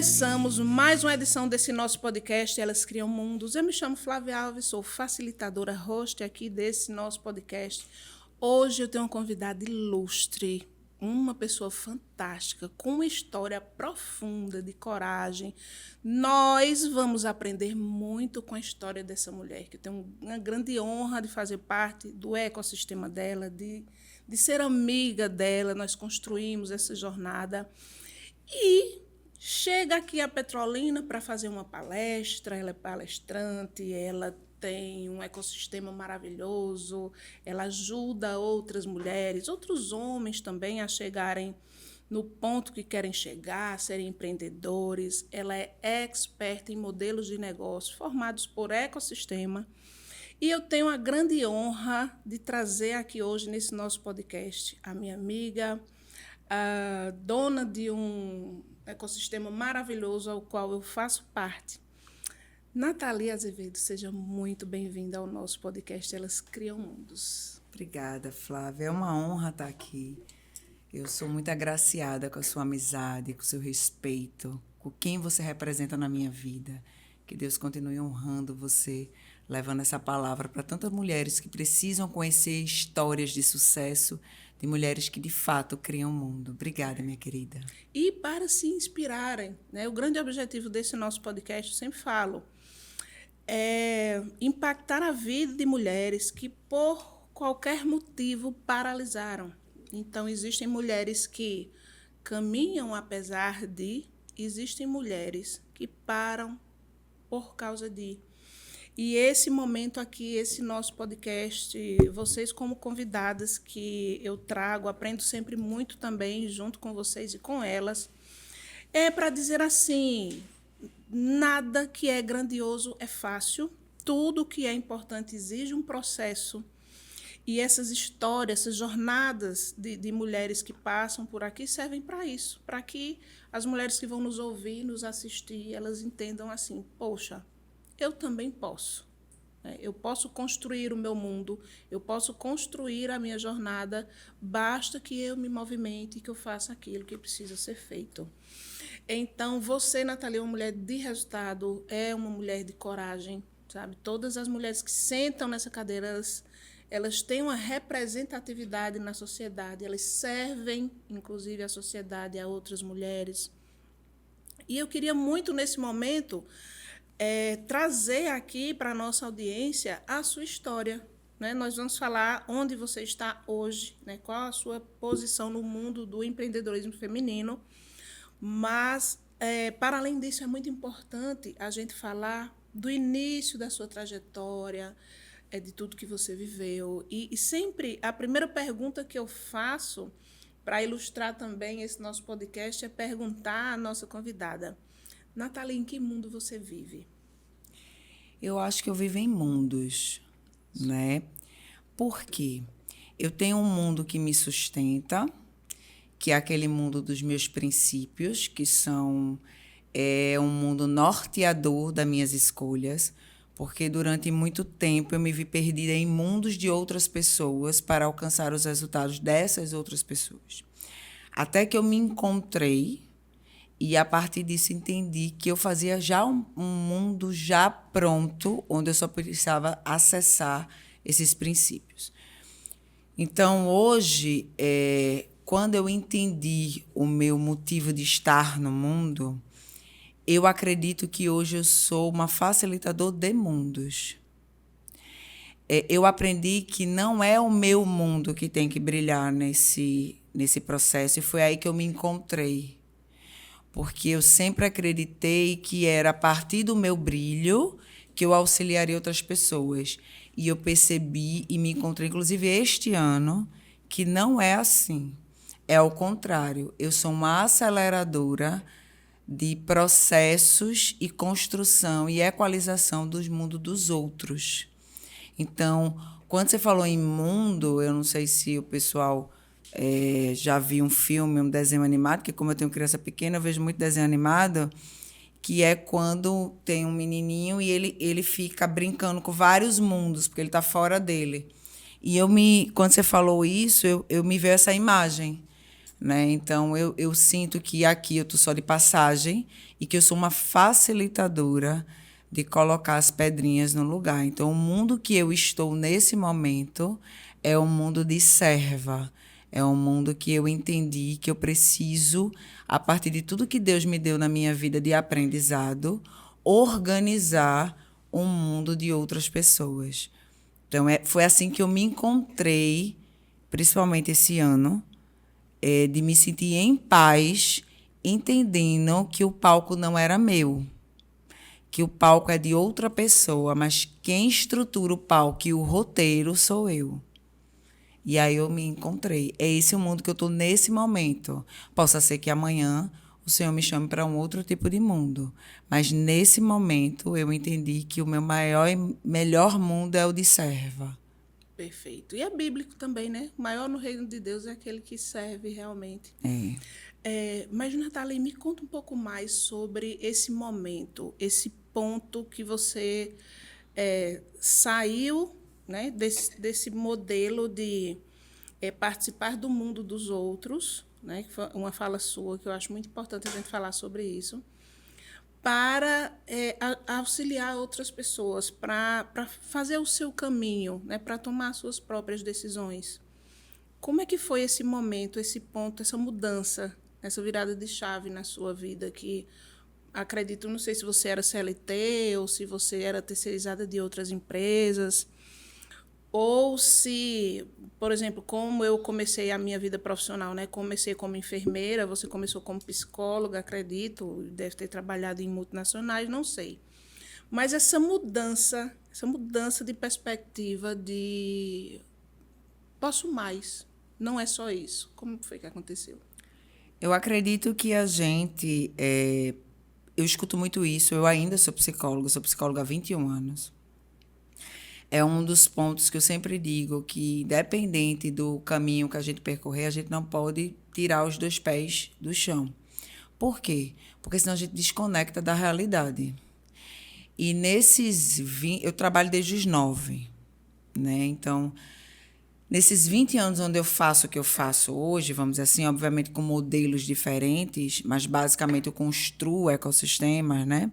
Começamos mais uma edição desse nosso podcast, Elas Criam Mundos. Eu me chamo Flávia Alves, sou facilitadora, host aqui desse nosso podcast. Hoje eu tenho uma convidada ilustre, uma pessoa fantástica, com uma história profunda de coragem. Nós vamos aprender muito com a história dessa mulher, que eu tenho uma grande honra de fazer parte do ecossistema dela, de ser amiga dela. Nós construímos essa jornada. E chega aqui a Petrolina para fazer uma palestra, ela é palestrante, ela tem um ecossistema maravilhoso, ela ajuda outras mulheres, outros homens também a chegarem no ponto que querem chegar, serem empreendedores. Ela é experta em modelos de negócio formados por ecossistema. E eu tenho a grande honra de trazer aqui hoje, nesse nosso podcast, a minha amiga, a dona de um ecossistema maravilhoso ao qual eu faço parte. Nathalie Azevedo, seja muito bem-vinda ao nosso podcast Elas Criam Mundos. Obrigada, Flávia. É uma honra estar aqui. Eu sou muito agraciada com a sua amizade, com o seu respeito, com quem você representa na minha vida. Que Deus continue honrando você, levando essa palavra para tantas mulheres que precisam conhecer histórias de sucesso, de mulheres que, de fato, criam o mundo. Obrigada, minha querida. E para se inspirarem, né? O grande objetivo desse nosso podcast, eu sempre falo, é impactar a vida de mulheres que, por qualquer motivo, paralisaram. Então, existem mulheres que caminham apesar de, existem mulheres que param por causa de. E esse momento aqui, esse nosso podcast, vocês como convidadas que eu trago, aprendo sempre muito também junto com vocês e com elas, é para dizer assim, nada que é grandioso é fácil, tudo que é importante exige um processo. E essas histórias, essas jornadas de mulheres que passam por aqui servem para isso, para que as mulheres que vão nos ouvir, nos assistir, elas entendam assim, poxa, eu também posso. Eu posso construir o meu mundo, eu posso construir a minha jornada, basta que eu me movimente e que eu faça aquilo que precisa ser feito. Então, você, Nathalie, é uma mulher de resultado, é uma mulher de coragem, sabe? Todas as mulheres que sentam nessa cadeira, elas têm uma representatividade na sociedade, elas servem, inclusive, à sociedade, a outras mulheres. E eu queria muito, nesse momento, trazer aqui para a nossa audiência a sua história. Né? Nós vamos falar onde você está hoje, né? Qual a sua posição no mundo do empreendedorismo feminino. Mas, para além disso, é muito importante a gente falar do início da sua trajetória, de tudo que você viveu. E sempre, a primeira pergunta que eu faço, para ilustrar também esse nosso podcast, é perguntar à nossa convidada, Nathalie, em que mundo você vive? Eu acho que eu vivo em mundos, né? Por quê? Eu tenho um mundo que me sustenta, que é aquele mundo dos meus princípios, que são um mundo norteador das minhas escolhas, porque durante muito tempo eu me vi perdida em mundos de outras pessoas para alcançar os resultados dessas outras pessoas. Até que eu me encontrei e, a partir disso, entendi que eu fazia já um mundo já pronto, onde eu só precisava acessar esses princípios. Então, hoje, quando eu entendi o meu motivo de estar no mundo, eu acredito que hoje eu sou uma facilitadora de mundos. Eu aprendi que não é o meu mundo que tem que brilhar nesse processo, e foi aí que eu me encontrei. Porque eu sempre acreditei que era a partir do meu brilho que eu auxiliaria outras pessoas. E eu percebi e me encontrei, inclusive este ano, que não é assim. É ao contrário. Eu sou uma aceleradora de processos e construção e equalização dos mundos dos outros. Então, quando você falou em mundo, eu não sei se o pessoal já viu um filme, um desenho animado, que como eu tenho criança pequena, eu vejo muito desenho animado, que é quando tem um menininho e ele fica brincando com vários mundos, porque ele está fora dele. E quando você falou isso, eu me veio essa imagem, né? Então, eu sinto que aqui eu estou só de passagem e que eu sou uma facilitadora de colocar as pedrinhas no lugar. Então, o mundo que eu estou nesse momento é um mundo de serva. É um mundo que eu entendi que eu preciso, a partir de tudo que Deus me deu na minha vida de aprendizado, organizar um mundo de outras pessoas. Então, foi assim que eu me encontrei, principalmente esse ano, de me sentir em paz, entendendo que o palco não era meu, que o palco é de outra pessoa, mas quem estrutura o palco e o roteiro sou eu. E aí eu me encontrei. É esse o mundo que eu estou nesse momento. Possa ser que amanhã o Senhor me chame para um outro tipo de mundo. Mas nesse momento eu entendi que o meu maior e melhor mundo é o de serva. Perfeito. E é bíblico também, né? O maior no reino de Deus é aquele que serve realmente. Mas, Nathalie, me conta um pouco mais sobre esse momento, esse ponto que você saiu, né, desse modelo de participar do mundo dos outros, né, que foi uma fala sua, que eu acho muito importante a gente falar sobre isso, para auxiliar outras pessoas, para fazer o seu caminho, né, para tomar suas próprias decisões. Como é que foi esse momento, esse ponto, essa mudança, essa virada de chave na sua vida que acredito, não sei se você era CLT ou se você era terceirizada de outras empresas, ou se, por exemplo, como eu comecei a minha vida profissional, né? Comecei como enfermeira, você começou como psicóloga, acredito, deve ter trabalhado em multinacionais, não sei. Mas essa mudança de perspectiva de posso mais, não é só isso. Como foi que aconteceu? Eu acredito que a gente... eu escuto muito isso, eu ainda sou psicóloga há 21 anos. É um dos pontos que eu sempre digo que, independente do caminho que a gente percorrer, a gente não pode tirar os 2 pés do chão. Por quê? Porque senão a gente desconecta da realidade. E nesses 20... Eu trabalho desde os 9, né? Então, nesses 20 anos onde eu faço o que eu faço hoje, vamos dizer assim, obviamente com modelos diferentes, mas basicamente eu construo ecossistemas, né?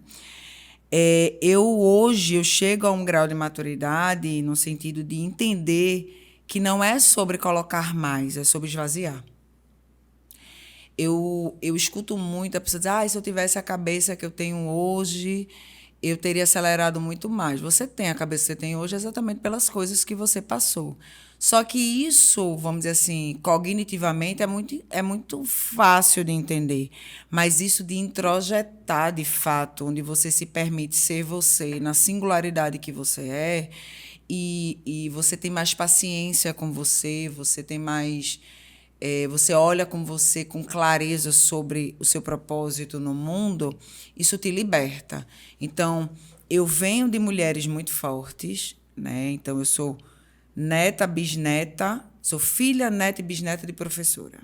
Hoje eu chego a um grau de maturidade no sentido de entender que não é sobre colocar mais, é sobre esvaziar. Eu escuto muito a pessoa dizer, se eu tivesse a cabeça que eu tenho hoje, eu teria acelerado muito mais. Você tem a cabeça que você tem hoje exatamente pelas coisas que você passou. Só que isso, vamos dizer assim, cognitivamente é muito fácil de entender. Mas isso de introjetar, de fato, onde você se permite ser você, na singularidade que você é, e você tem mais paciência com você, você tem mais... você olha com você com clareza sobre o seu propósito no mundo, isso te liberta. Então, eu venho de mulheres muito fortes, né? Então, eu sou neta, bisneta, sou filha, neta e bisneta de professora,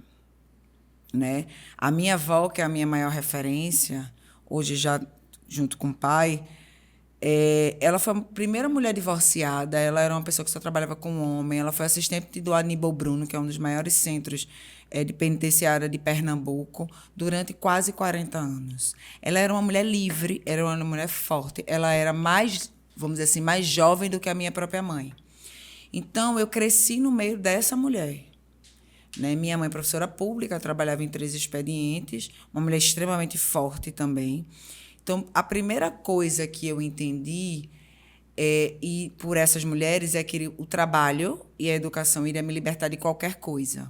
né? A minha avó, que é a minha maior referência, hoje já junto com o pai, ela foi a primeira mulher divorciada, ela era uma pessoa que só trabalhava com homem, ela foi assistente do Aníbal Bruno, que é um dos maiores centros de penitenciária de Pernambuco, durante quase 40 anos. Ela era uma mulher livre, era uma mulher forte, ela era mais, vamos dizer assim, mais jovem do que a minha própria mãe. Então, eu cresci no meio dessa mulher. Né? Minha mãe, professora pública, trabalhava em 3 expedientes, uma mulher extremamente forte também. Então, a primeira coisa que eu entendi, e por essas mulheres, é que o trabalho e a educação iria me libertar de qualquer coisa.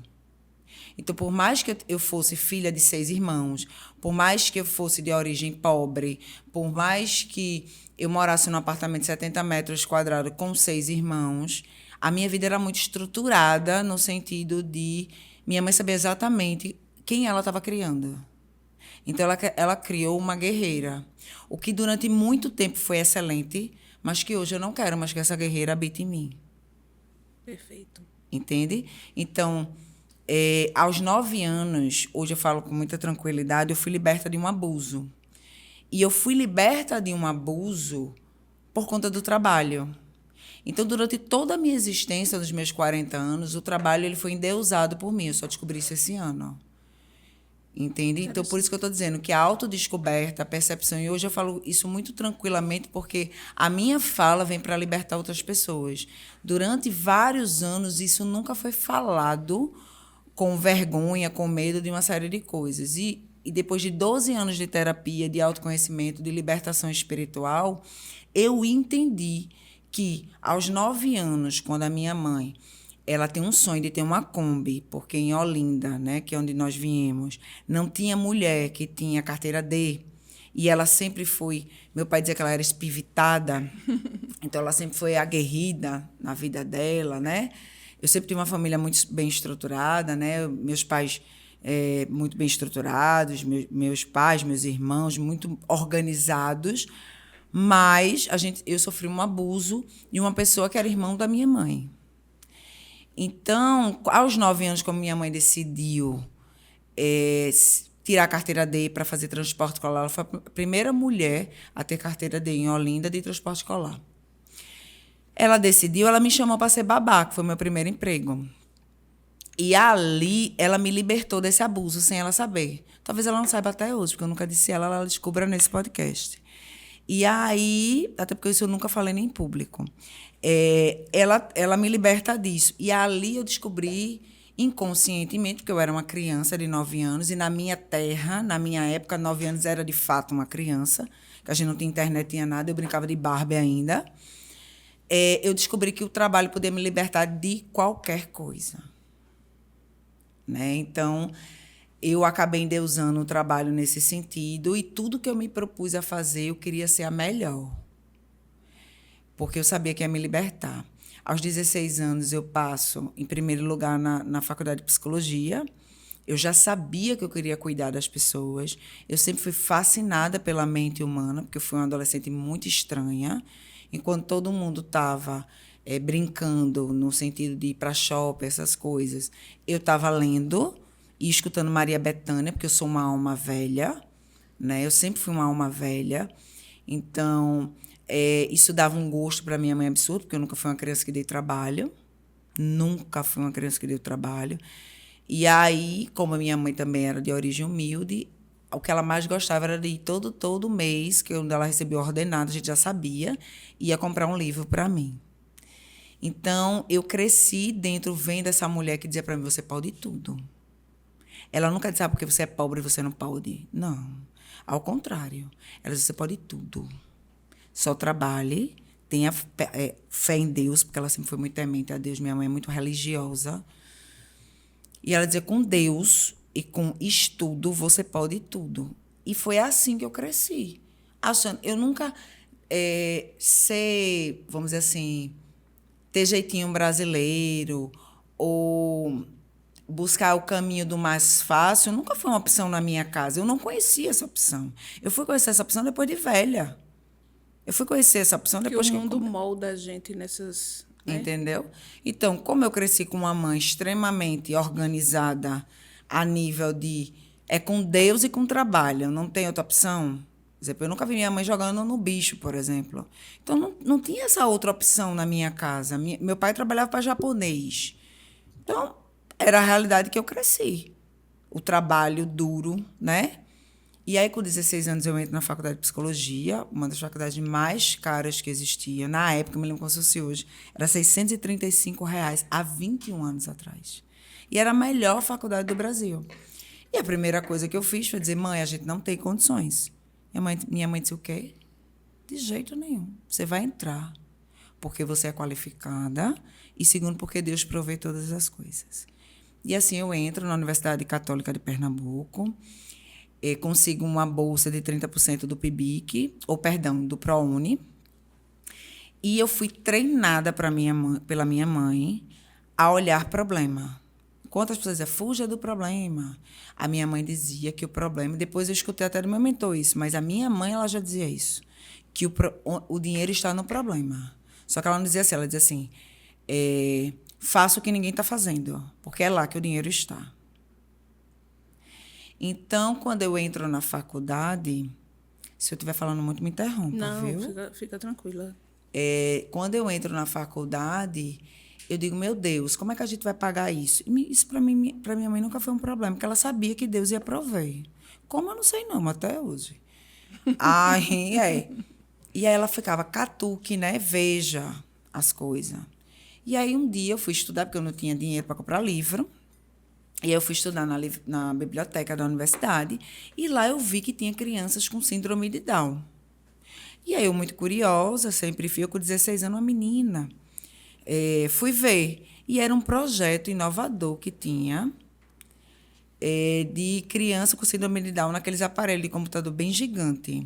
Então, por mais que eu fosse filha de 6 irmãos, por mais que eu fosse de origem pobre, por mais que eu morasse num apartamento de 70 metros quadrados com 6 irmãos, a minha vida era muito estruturada no sentido de minha mãe saber exatamente quem ela estava criando. Então, ela criou uma guerreira, o que durante muito tempo foi excelente, mas que hoje eu não quero mais que essa guerreira habite em mim. Perfeito. Entende? Então, aos 9 anos, hoje eu falo com muita tranquilidade, eu fui liberta de um abuso. E eu fui liberta de um abuso por conta do trabalho. Então, durante toda a minha existência, dos meus 40 anos, o trabalho ele foi endeusado por mim. Eu só descobri isso esse ano. Entende? Então, por isso que eu estou dizendo que a autodescoberta, a percepção, e hoje eu falo isso muito tranquilamente, porque a minha fala vem para libertar outras pessoas. Durante vários anos, isso nunca foi falado com vergonha, com medo de uma série de coisas. E depois de 12 anos de terapia, de autoconhecimento, de libertação espiritual, eu entendi que, aos 9 anos, quando a minha mãe ela tem um sonho de ter uma Kombi, porque em Olinda, né, que é onde nós viemos, não tinha mulher que tinha carteira D. E ela sempre foi... Meu pai dizia que ela era espivitada, então ela sempre foi aguerrida na vida dela, né? Eu sempre tive uma família muito bem estruturada, né? Meus pais muito bem estruturados, meus pais, meus irmãos muito organizados, mas eu sofri um abuso de uma pessoa que era irmão da minha mãe. Então, aos 9 anos, como minha mãe decidiu tirar a carteira D para fazer transporte escolar, ela foi a primeira mulher a ter carteira D em Olinda de transporte escolar. Ela decidiu, ela me chamou para ser babá, que foi meu primeiro emprego. E ali, ela me libertou desse abuso, sem ela saber. Talvez ela não saiba até hoje, porque eu nunca disse ela descubra nesse podcast. E aí, até porque isso eu nunca falei nem em público, ela me liberta disso. E ali eu descobri inconscientemente, porque eu era uma criança de 9 anos, e na minha terra, na minha época, 9 anos era de fato uma criança, que a gente não tinha internet, tinha nada, eu brincava de Barbie ainda. Eu descobri que o trabalho podia me libertar de qualquer coisa. Né? Então, eu acabei endeusando o trabalho nesse sentido, e tudo que eu me propus a fazer, eu queria ser a melhor. Porque eu sabia que ia me libertar. Aos 16 anos, eu passo, em primeiro lugar, na faculdade de psicologia. Eu já sabia que eu queria cuidar das pessoas. Eu sempre fui fascinada pela mente humana, porque eu fui uma adolescente muito estranha. Enquanto todo mundo estava brincando, no sentido de ir para shopping, essas coisas, eu estava lendo e escutando Maria Bethânia, porque eu sou uma alma velha, né? Eu sempre fui uma alma velha. Então, isso dava um gosto para minha mãe absurdo, porque eu nunca fui uma criança que dei trabalho. Nunca fui uma criança que deu trabalho. E aí, como a minha mãe também era de origem humilde, o que ela mais gostava era de ir todo mês, que quando ela recebia ordenado, a gente já sabia, ia comprar um livro para mim. Então, eu cresci vendo essa mulher que dizia para mim, você pode tudo. Ela nunca disse, porque você é pobre e você não pode. Não. Ao contrário. Ela disse, você pode tudo. Só trabalhe, tenha fé em Deus, porque ela sempre foi muito temente a Deus. Minha mãe é muito religiosa. E ela dizia, com Deus e com estudo, você pode tudo. E foi assim que eu cresci. Achando, eu nunca vamos dizer assim, ter jeitinho brasileiro ou buscar o caminho do mais fácil, nunca foi uma opção na minha casa. Eu não conhecia essa opção. Eu fui conhecer essa opção depois de velha. Eu fui conhecer essa opção depois que o mundo molda a gente nessas... Né? Entendeu? Então, como eu cresci com uma mãe extremamente organizada a nível de... com Deus e com trabalho, não tem outra opção. Por exemplo, eu nunca vi minha mãe jogando no bicho, por exemplo. Então, não tinha essa outra opção na minha casa. Meu pai trabalhava para japonês. Então, era a realidade que eu cresci. O trabalho duro, né? E aí, com 16 anos, eu entro na faculdade de psicologia, uma das faculdades mais caras que existia. Na época, eu me lembro como se fosse hoje, era R$635 há 21 anos atrás. E era a melhor faculdade do Brasil. E a primeira coisa que eu fiz foi dizer, mãe, a gente não tem condições. Minha mãe disse, o quê? De jeito nenhum. Você vai entrar, porque você é qualificada, e segundo, porque Deus provê todas as coisas. E assim eu entro na Universidade Católica de Pernambuco, consigo uma bolsa de 30% do PIBIC, do ProUni, e eu fui treinada pela minha mãe a olhar problema. Quantas pessoas diziam, fuja do problema. A minha mãe dizia que o problema... Depois eu escutei até do meu mentor isso, mas a minha mãe ela já dizia isso, que o dinheiro está no problema. Só que ela não dizia assim, ela dizia assim, faça o que ninguém está fazendo, porque é lá que o dinheiro está. Então, quando eu entro na faculdade... Se eu estiver falando muito, me interrompa, não, viu? Fica tranquila. Quando eu entro na faculdade... Eu digo, meu Deus, como é que a gente vai pagar isso? Isso para mim, para minha mãe nunca foi um problema, porque ela sabia que Deus ia prover. Como eu não sei não, até hoje. Aí, E aí ela ficava, catuque, né? Veja as coisas. E aí um dia eu fui estudar, porque eu não tinha dinheiro para comprar livro. E aí eu fui estudar na biblioteca da universidade. E lá eu vi que tinha crianças com síndrome de Down. E aí eu, muito curiosa, sempre fui, eu com 16 anos, uma menina. Fui ver. E era um projeto inovador que tinha de criança com síndrome de Down naqueles aparelhos de computador bem gigante.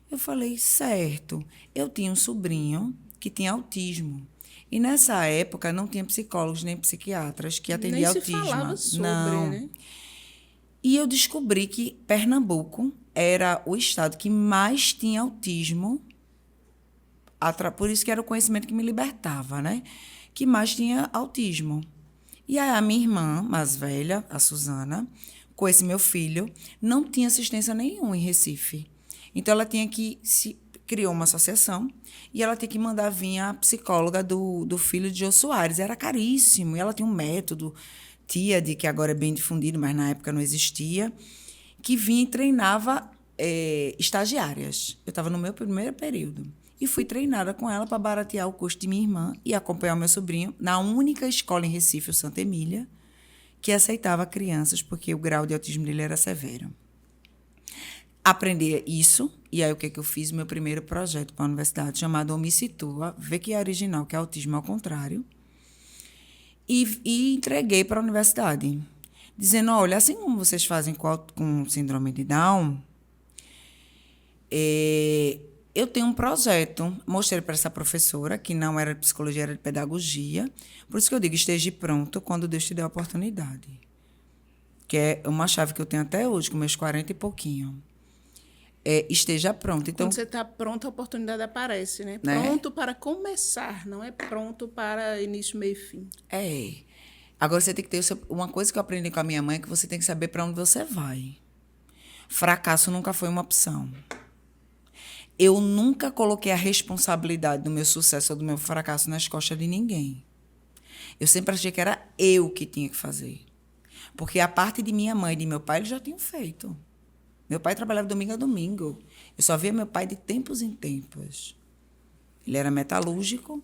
Eu falei, certo. Eu tinha um sobrinho que tinha autismo. E nessa época não tinha psicólogos nem psiquiatras que atendiam autismo. Nem se falava sobre, não. né? E eu descobri que Pernambuco era o estado que mais tinha autismo. Por isso que era o conhecimento que me libertava, né? Que mais tinha autismo. E aí a minha irmã mais velha, a Suzana, com esse meu filho, não tinha assistência nenhuma em Recife. Então ela tinha que criou uma associação e ela tinha que mandar vir a psicóloga do filho de Jô Soares. Era caríssimo. E ela tinha um método, TIAD, que agora é bem difundido, mas na época não existia, que vinha e treinava estagiárias. Eu estava no meu primeiro período. E fui treinada com ela para baratear o custo de minha irmã e acompanhar o meu sobrinho na única escola em Recife, o Santa Emília, que aceitava crianças, porque o grau de autismo dele era severo. Aprendi isso, e aí o que eu fiz? Meu primeiro projeto para a universidade, chamado Me Situa, vê que é original, que é autismo ao contrário, e entreguei para a universidade, dizendo, olha, assim como vocês fazem com síndrome de Down, eu tenho um projeto. Mostrei para essa professora, que não era de psicologia, era de pedagogia. Por isso que eu digo, esteja pronto quando Deus te der a oportunidade. Que é uma chave que eu tenho até hoje, com meus 40 e pouquinho. Esteja pronto. Então, quando você está pronto, a oportunidade aparece, né? Pronto para começar, não é pronto para início, meio e fim. Agora você tem que ter uma coisa que eu aprendi com a minha mãe, é que você tem que saber para onde você vai. Fracasso nunca foi uma opção. Eu nunca coloquei a responsabilidade do meu sucesso ou do meu fracasso nas costas de ninguém. Eu sempre achei que era eu que tinha que fazer. Porque a parte de minha mãe e de meu pai, eles já tinham feito. Meu pai trabalhava domingo a domingo. Eu só via meu pai de tempos em tempos. Ele era metalúrgico,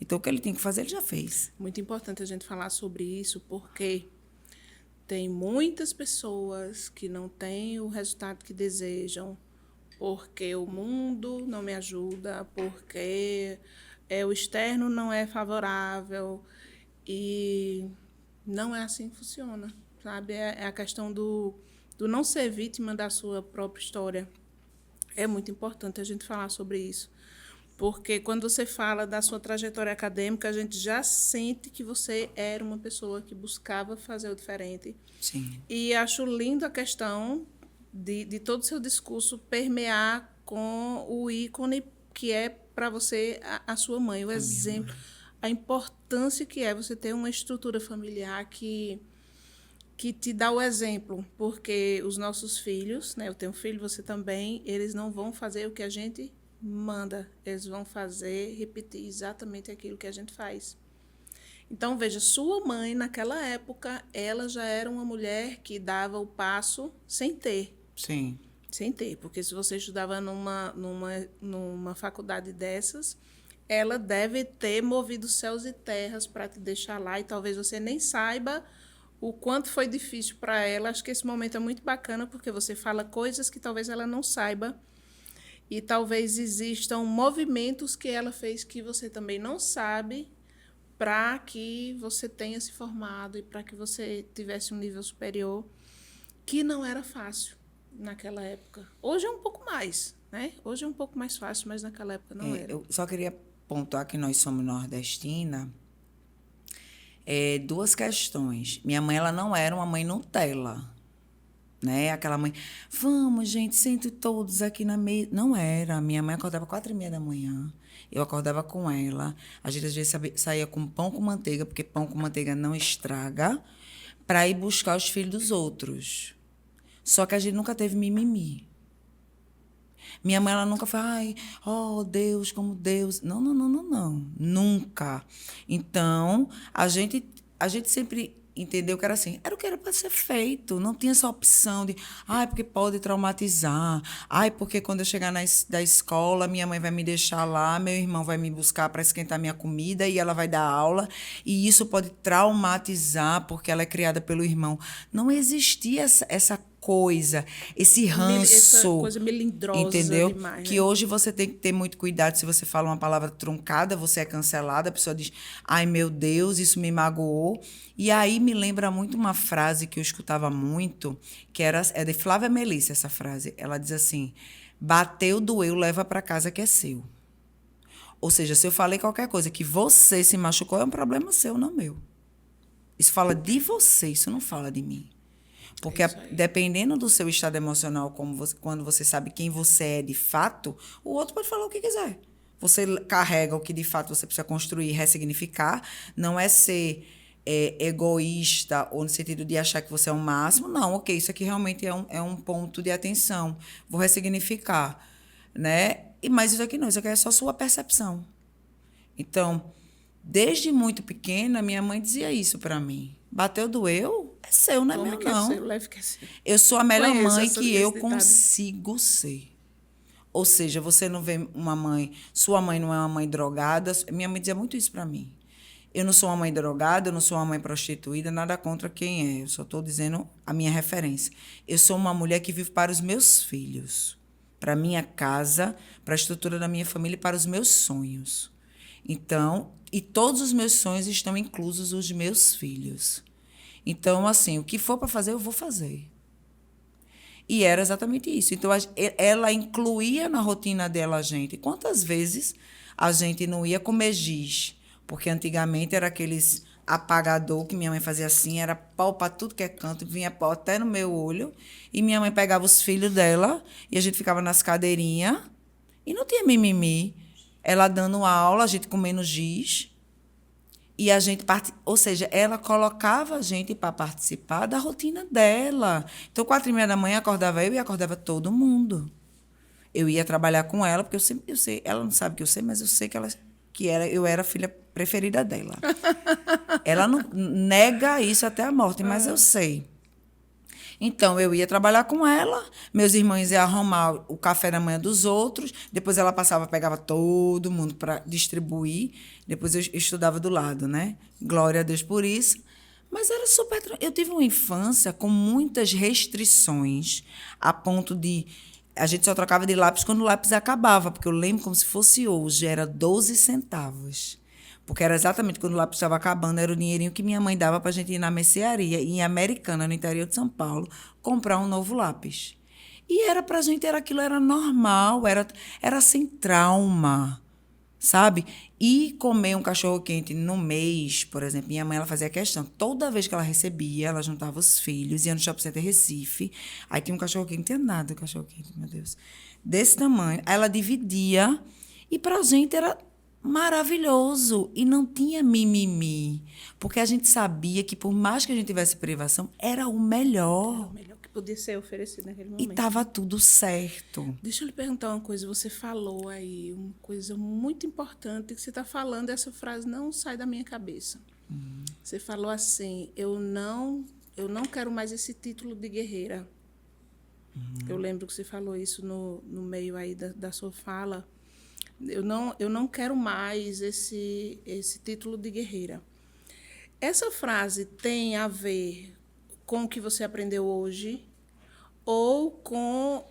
então o que ele tinha que fazer, ele já fez. Muito importante a gente falar sobre isso, porque tem muitas pessoas que não têm o resultado que desejam, porque o mundo não me ajuda, porque o externo não é favorável, e não é assim que funciona, sabe? É a questão do não ser vítima da sua própria história. É muito importante a gente falar sobre isso, porque quando você fala da sua trajetória acadêmica, a gente já sente que você era uma pessoa que buscava fazer o diferente. Sim. E acho lindo a questão de todo o seu discurso permear com o ícone que é para você a sua mãe, o exemplo, a importância que é você ter uma estrutura familiar que te dá o exemplo, porque os nossos filhos, né, eu tenho um filho, você também, eles não vão fazer o que a gente manda, eles vão repetir exatamente aquilo que a gente faz. Então, veja, sua mãe, naquela época, ela já era uma mulher que dava o passo sem ter. Sim. Sem ter, porque se você estudava numa faculdade dessas, ela deve ter movido céus e terras para te deixar lá, e talvez você nem saiba o quanto foi difícil para ela. Acho que esse momento é muito bacana, porque você fala coisas que talvez ela não saiba, e talvez existam movimentos que ela fez que você também não sabe, para que você tenha se formado e para que você tivesse um nível superior, que não era fácil naquela época. Hoje é um pouco mais, né? Hoje é um pouco mais fácil, mas naquela época não era. Eu só queria pontuar que nós somos nordestina. Duas questões. Minha mãe, ela não era uma mãe Nutella, né? Aquela mãe, vamos, gente, sente todos aqui na mesa. Não era. Minha mãe acordava 4h30 da manhã. Eu acordava com ela. A gente, às vezes, saía com pão com manteiga, porque pão com manteiga não estraga, para ir buscar os filhos dos outros. Só que a gente nunca teve mimimi. Minha mãe, ela nunca foi, ai, oh, Deus, como Deus. Não, não, não, não, não. Nunca. Então, a gente sempre entendeu que era assim, era o que era para ser feito. Não tinha essa opção de, ai, porque pode traumatizar. Ai, porque quando eu chegar da escola, minha mãe vai me deixar lá, meu irmão vai me buscar para esquentar minha comida e ela vai dar aula. E isso pode traumatizar porque ela é criada pelo irmão. Não existia essa coisa, esse Essa ranço, coisa melindrosa entendeu? demais, Que né? hoje você tem que ter muito cuidado. Se você fala uma palavra truncada, você é cancelada, a pessoa diz, ai meu Deus, isso me magoou. E aí me lembra muito uma frase que eu escutava muito, que é de Flávia Melissa, essa frase. Ela diz assim, bateu, doeu, leva para casa que é seu. Ou seja, se eu falei qualquer coisa que você se machucou, é um problema seu, não meu. Isso fala de você, isso não fala de mim. Porque Isso aí. dependendo do seu estado emocional, quando você sabe quem você é de fato, o outro pode falar o que quiser. Você carrega o que de fato você precisa construir e ressignificar. Não é ser egoísta ou no sentido de achar que você é o máximo. Não, ok, isso aqui realmente é um ponto de atenção. Vou ressignificar. Né? Mas isso aqui não, isso aqui é só sua percepção. Então, desde muito pequena, minha mãe dizia isso para mim. Bateu, doeu, é seu, não é Tome meu, que é seu, não. leve que é seu. Eu sou a melhor Conheço mãe que eu esse ditado. consigo ser. Ou seja, você não vê uma mãe, sua mãe não é uma mãe drogada. Minha mãe dizia muito isso para mim. Eu não sou uma mãe drogada, eu não sou uma mãe prostituída, nada contra quem é. Eu só estou dizendo a minha referência. Eu sou uma mulher que vive para os meus filhos, para a minha casa, para a estrutura da minha família e para os meus sonhos. Então, e todos os meus sonhos estão inclusos os meus filhos. Então, assim, o que for para fazer, eu vou fazer. E era exatamente isso. Então, ela incluía na rotina dela a gente. Quantas vezes a gente não ia comer giz? Porque antigamente era aqueles apagador que minha mãe fazia assim, era pau para tudo que é canto, vinha pau até no meu olho. E minha mãe pegava os filhos dela e a gente ficava nas cadeirinhas e não tinha mimimi. Ela dando aula, a gente comendo giz. E a gente, ou seja, ela colocava a gente para participar da rotina dela. Então, 4h30 da manhã, acordava eu e acordava todo mundo. Eu ia trabalhar com ela, porque eu sei, ela não sabe que eu sei, mas eu sei eu era a filha preferida dela. Ela não nega isso até a morte, mas eu sei. Então, eu ia trabalhar com ela, meus irmãos iam arrumar o café da manhã dos outros, depois ela passava, pegava todo mundo para distribuir, depois eu estudava do lado, né? Glória a Deus por isso. Mas era super... Eu tive uma infância com muitas restrições, a ponto de... A gente só trocava de lápis quando o lápis acabava, porque eu lembro como se fosse hoje, era 12 centavos. Porque era exatamente quando o lápis estava acabando, era o dinheirinho que minha mãe dava para a gente ir na mercearia, em Americana, no interior de São Paulo, comprar um novo lápis. E era para a gente, aquilo era normal, era sem trauma, sabe? E comer um cachorro-quente no mês, por exemplo, minha mãe ela fazia questão. Toda vez que ela recebia, ela juntava os filhos, ia no Shopping Center Recife, aí tinha um cachorro-quente, não tinha nada de cachorro-quente, meu Deus, desse tamanho. Aí ela dividia, e para a gente era maravilhoso e não tinha mimimi, porque a gente sabia que por mais que a gente tivesse privação, era o melhor. O melhor que podia ser oferecido naquele E momento. estava tudo certo. Deixa eu lhe perguntar uma coisa. Você falou aí uma coisa muito importante que você está falando, essa frase não sai da minha cabeça. Você falou assim, eu não quero mais esse título de guerreira. Eu lembro que você falou isso no meio aí da sua fala. Eu não quero mais esse título de guerreira. Essa frase tem a ver com o que você aprendeu hoje ou com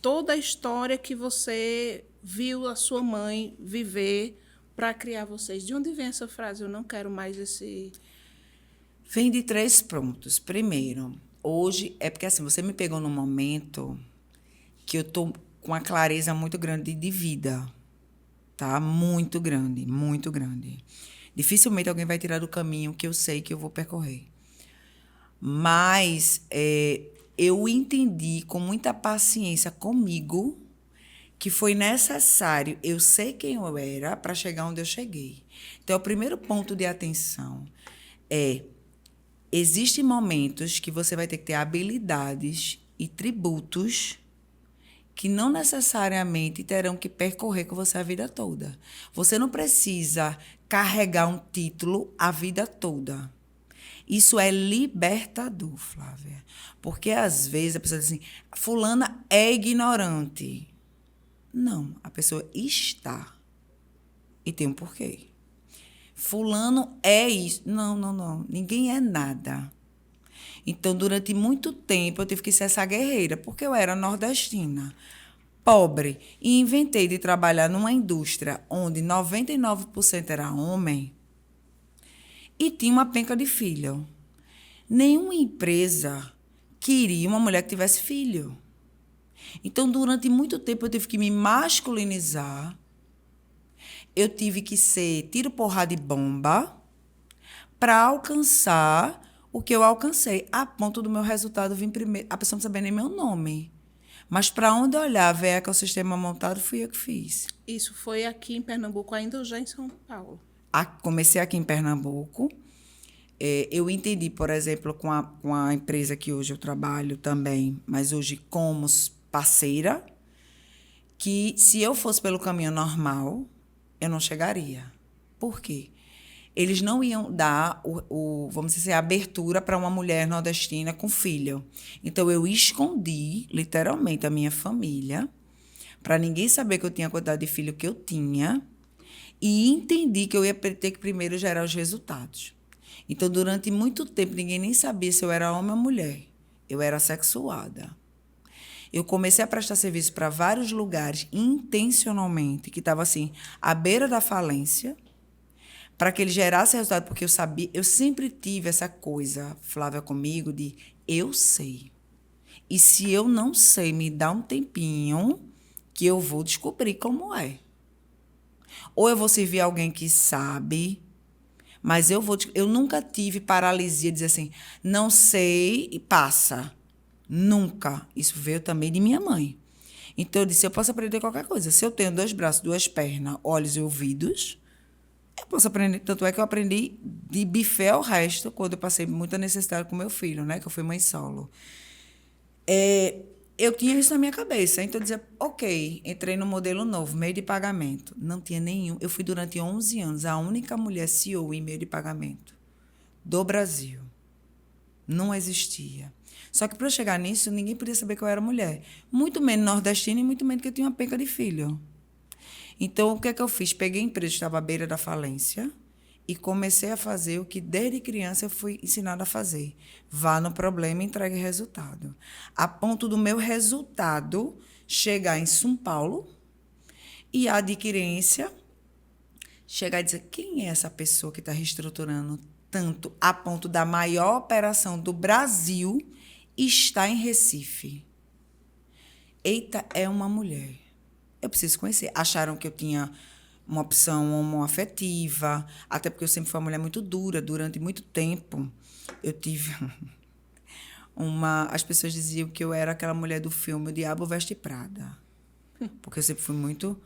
toda a história que você viu a sua mãe viver para criar vocês? De onde vem essa frase? Eu não quero mais esse... Vem de 3 pontos. Primeiro, hoje é porque assim, você me pegou num momento que eu tô com uma clareza muito grande de vida. Tá? Muito grande, muito grande. Dificilmente alguém vai tirar do caminho que eu sei que eu vou percorrer. Mas eu entendi com muita paciência comigo que foi necessário eu ser quem eu era para chegar onde eu cheguei. Então, o primeiro ponto de atenção existem momentos que você vai ter que ter habilidades e tributos que não necessariamente terão que percorrer com você a vida toda. Você não precisa carregar um título a vida toda. Isso é libertador, Flávia. Porque, às vezes, a pessoa diz assim, fulana é ignorante. Não, a pessoa está. E tem um porquê. Fulano é isso. Não, não, não. Ninguém é nada. Então, durante muito tempo, eu tive que ser essa guerreira, porque eu era nordestina, pobre, e inventei de trabalhar numa indústria onde 99% era homem e tinha uma penca de filho. Nenhuma empresa queria uma mulher que tivesse filho. Então, durante muito tempo, eu tive que me masculinizar, eu tive que ser tiro, porrada e bomba para alcançar o que eu alcancei, a ponto do meu resultado vir primeiro. A pessoa não sabia nem meu nome. Mas para onde eu olhava, ver ecossistema montado, fui eu que fiz. Isso foi aqui em Pernambuco, ainda ou já em São Paulo? Comecei aqui em Pernambuco. Eu entendi, por exemplo, com a empresa que hoje eu trabalho também, mas hoje como parceira, que se eu fosse pelo caminho normal, eu não chegaria. Por quê? Eles não iam dar, vamos dizer, a abertura para uma mulher nordestina com filho. Então, eu escondi, literalmente, a minha família, para ninguém saber que eu tinha a quantidade de filho que eu tinha, e entendi que eu ia ter que primeiro gerar os resultados. Então, durante muito tempo, ninguém nem sabia se eu era homem ou mulher. Eu era sexuada. Eu comecei a prestar serviço para vários lugares, intencionalmente, que estava assim, à beira da falência, para que ele gerasse resultado, porque eu sabia, eu sempre tive essa coisa, Flávia, comigo, de eu sei. E se eu não sei, me dá um tempinho que eu vou descobrir como é. Ou eu vou servir alguém que sabe, mas eu nunca tive paralisia de dizer assim, não sei e passa. Nunca. Isso veio também de minha mãe. Então eu disse, eu posso aprender qualquer coisa. Se eu tenho 2 braços, 2 pernas, olhos e ouvidos, eu posso aprender. Tanto é que eu aprendi de buffet ao resto, quando eu passei muita necessidade com meu filho, né? Que eu fui mãe solo. Eu tinha isso na minha cabeça. Então, eu dizia, ok, entrei no modelo novo, meio de pagamento. Não tinha nenhum. Eu fui, durante 11 anos, a única mulher CEO em meio de pagamento do Brasil. Não existia. Só que, para eu chegar nisso, ninguém podia saber que eu era mulher. Muito menos nordestina e muito menos que eu tinha uma penca de filho. Então, o que é que eu fiz? Peguei a empresa que estava à beira da falência e comecei a fazer o que, desde criança, eu fui ensinada a fazer. Vá no problema e entregue resultado. A ponto do meu resultado chegar em São Paulo e a adquirência chegar e dizer, quem é essa pessoa que está reestruturando tanto a ponto da maior operação do Brasil está em Recife? Eita, é uma mulher. Eu preciso conhecer. Acharam que eu tinha uma opção homoafetiva, até porque eu sempre fui uma mulher muito dura. Durante muito tempo, eu tive As pessoas diziam que eu era aquela mulher do filme O Diabo Veste Prada. Porque eu sempre fui muito...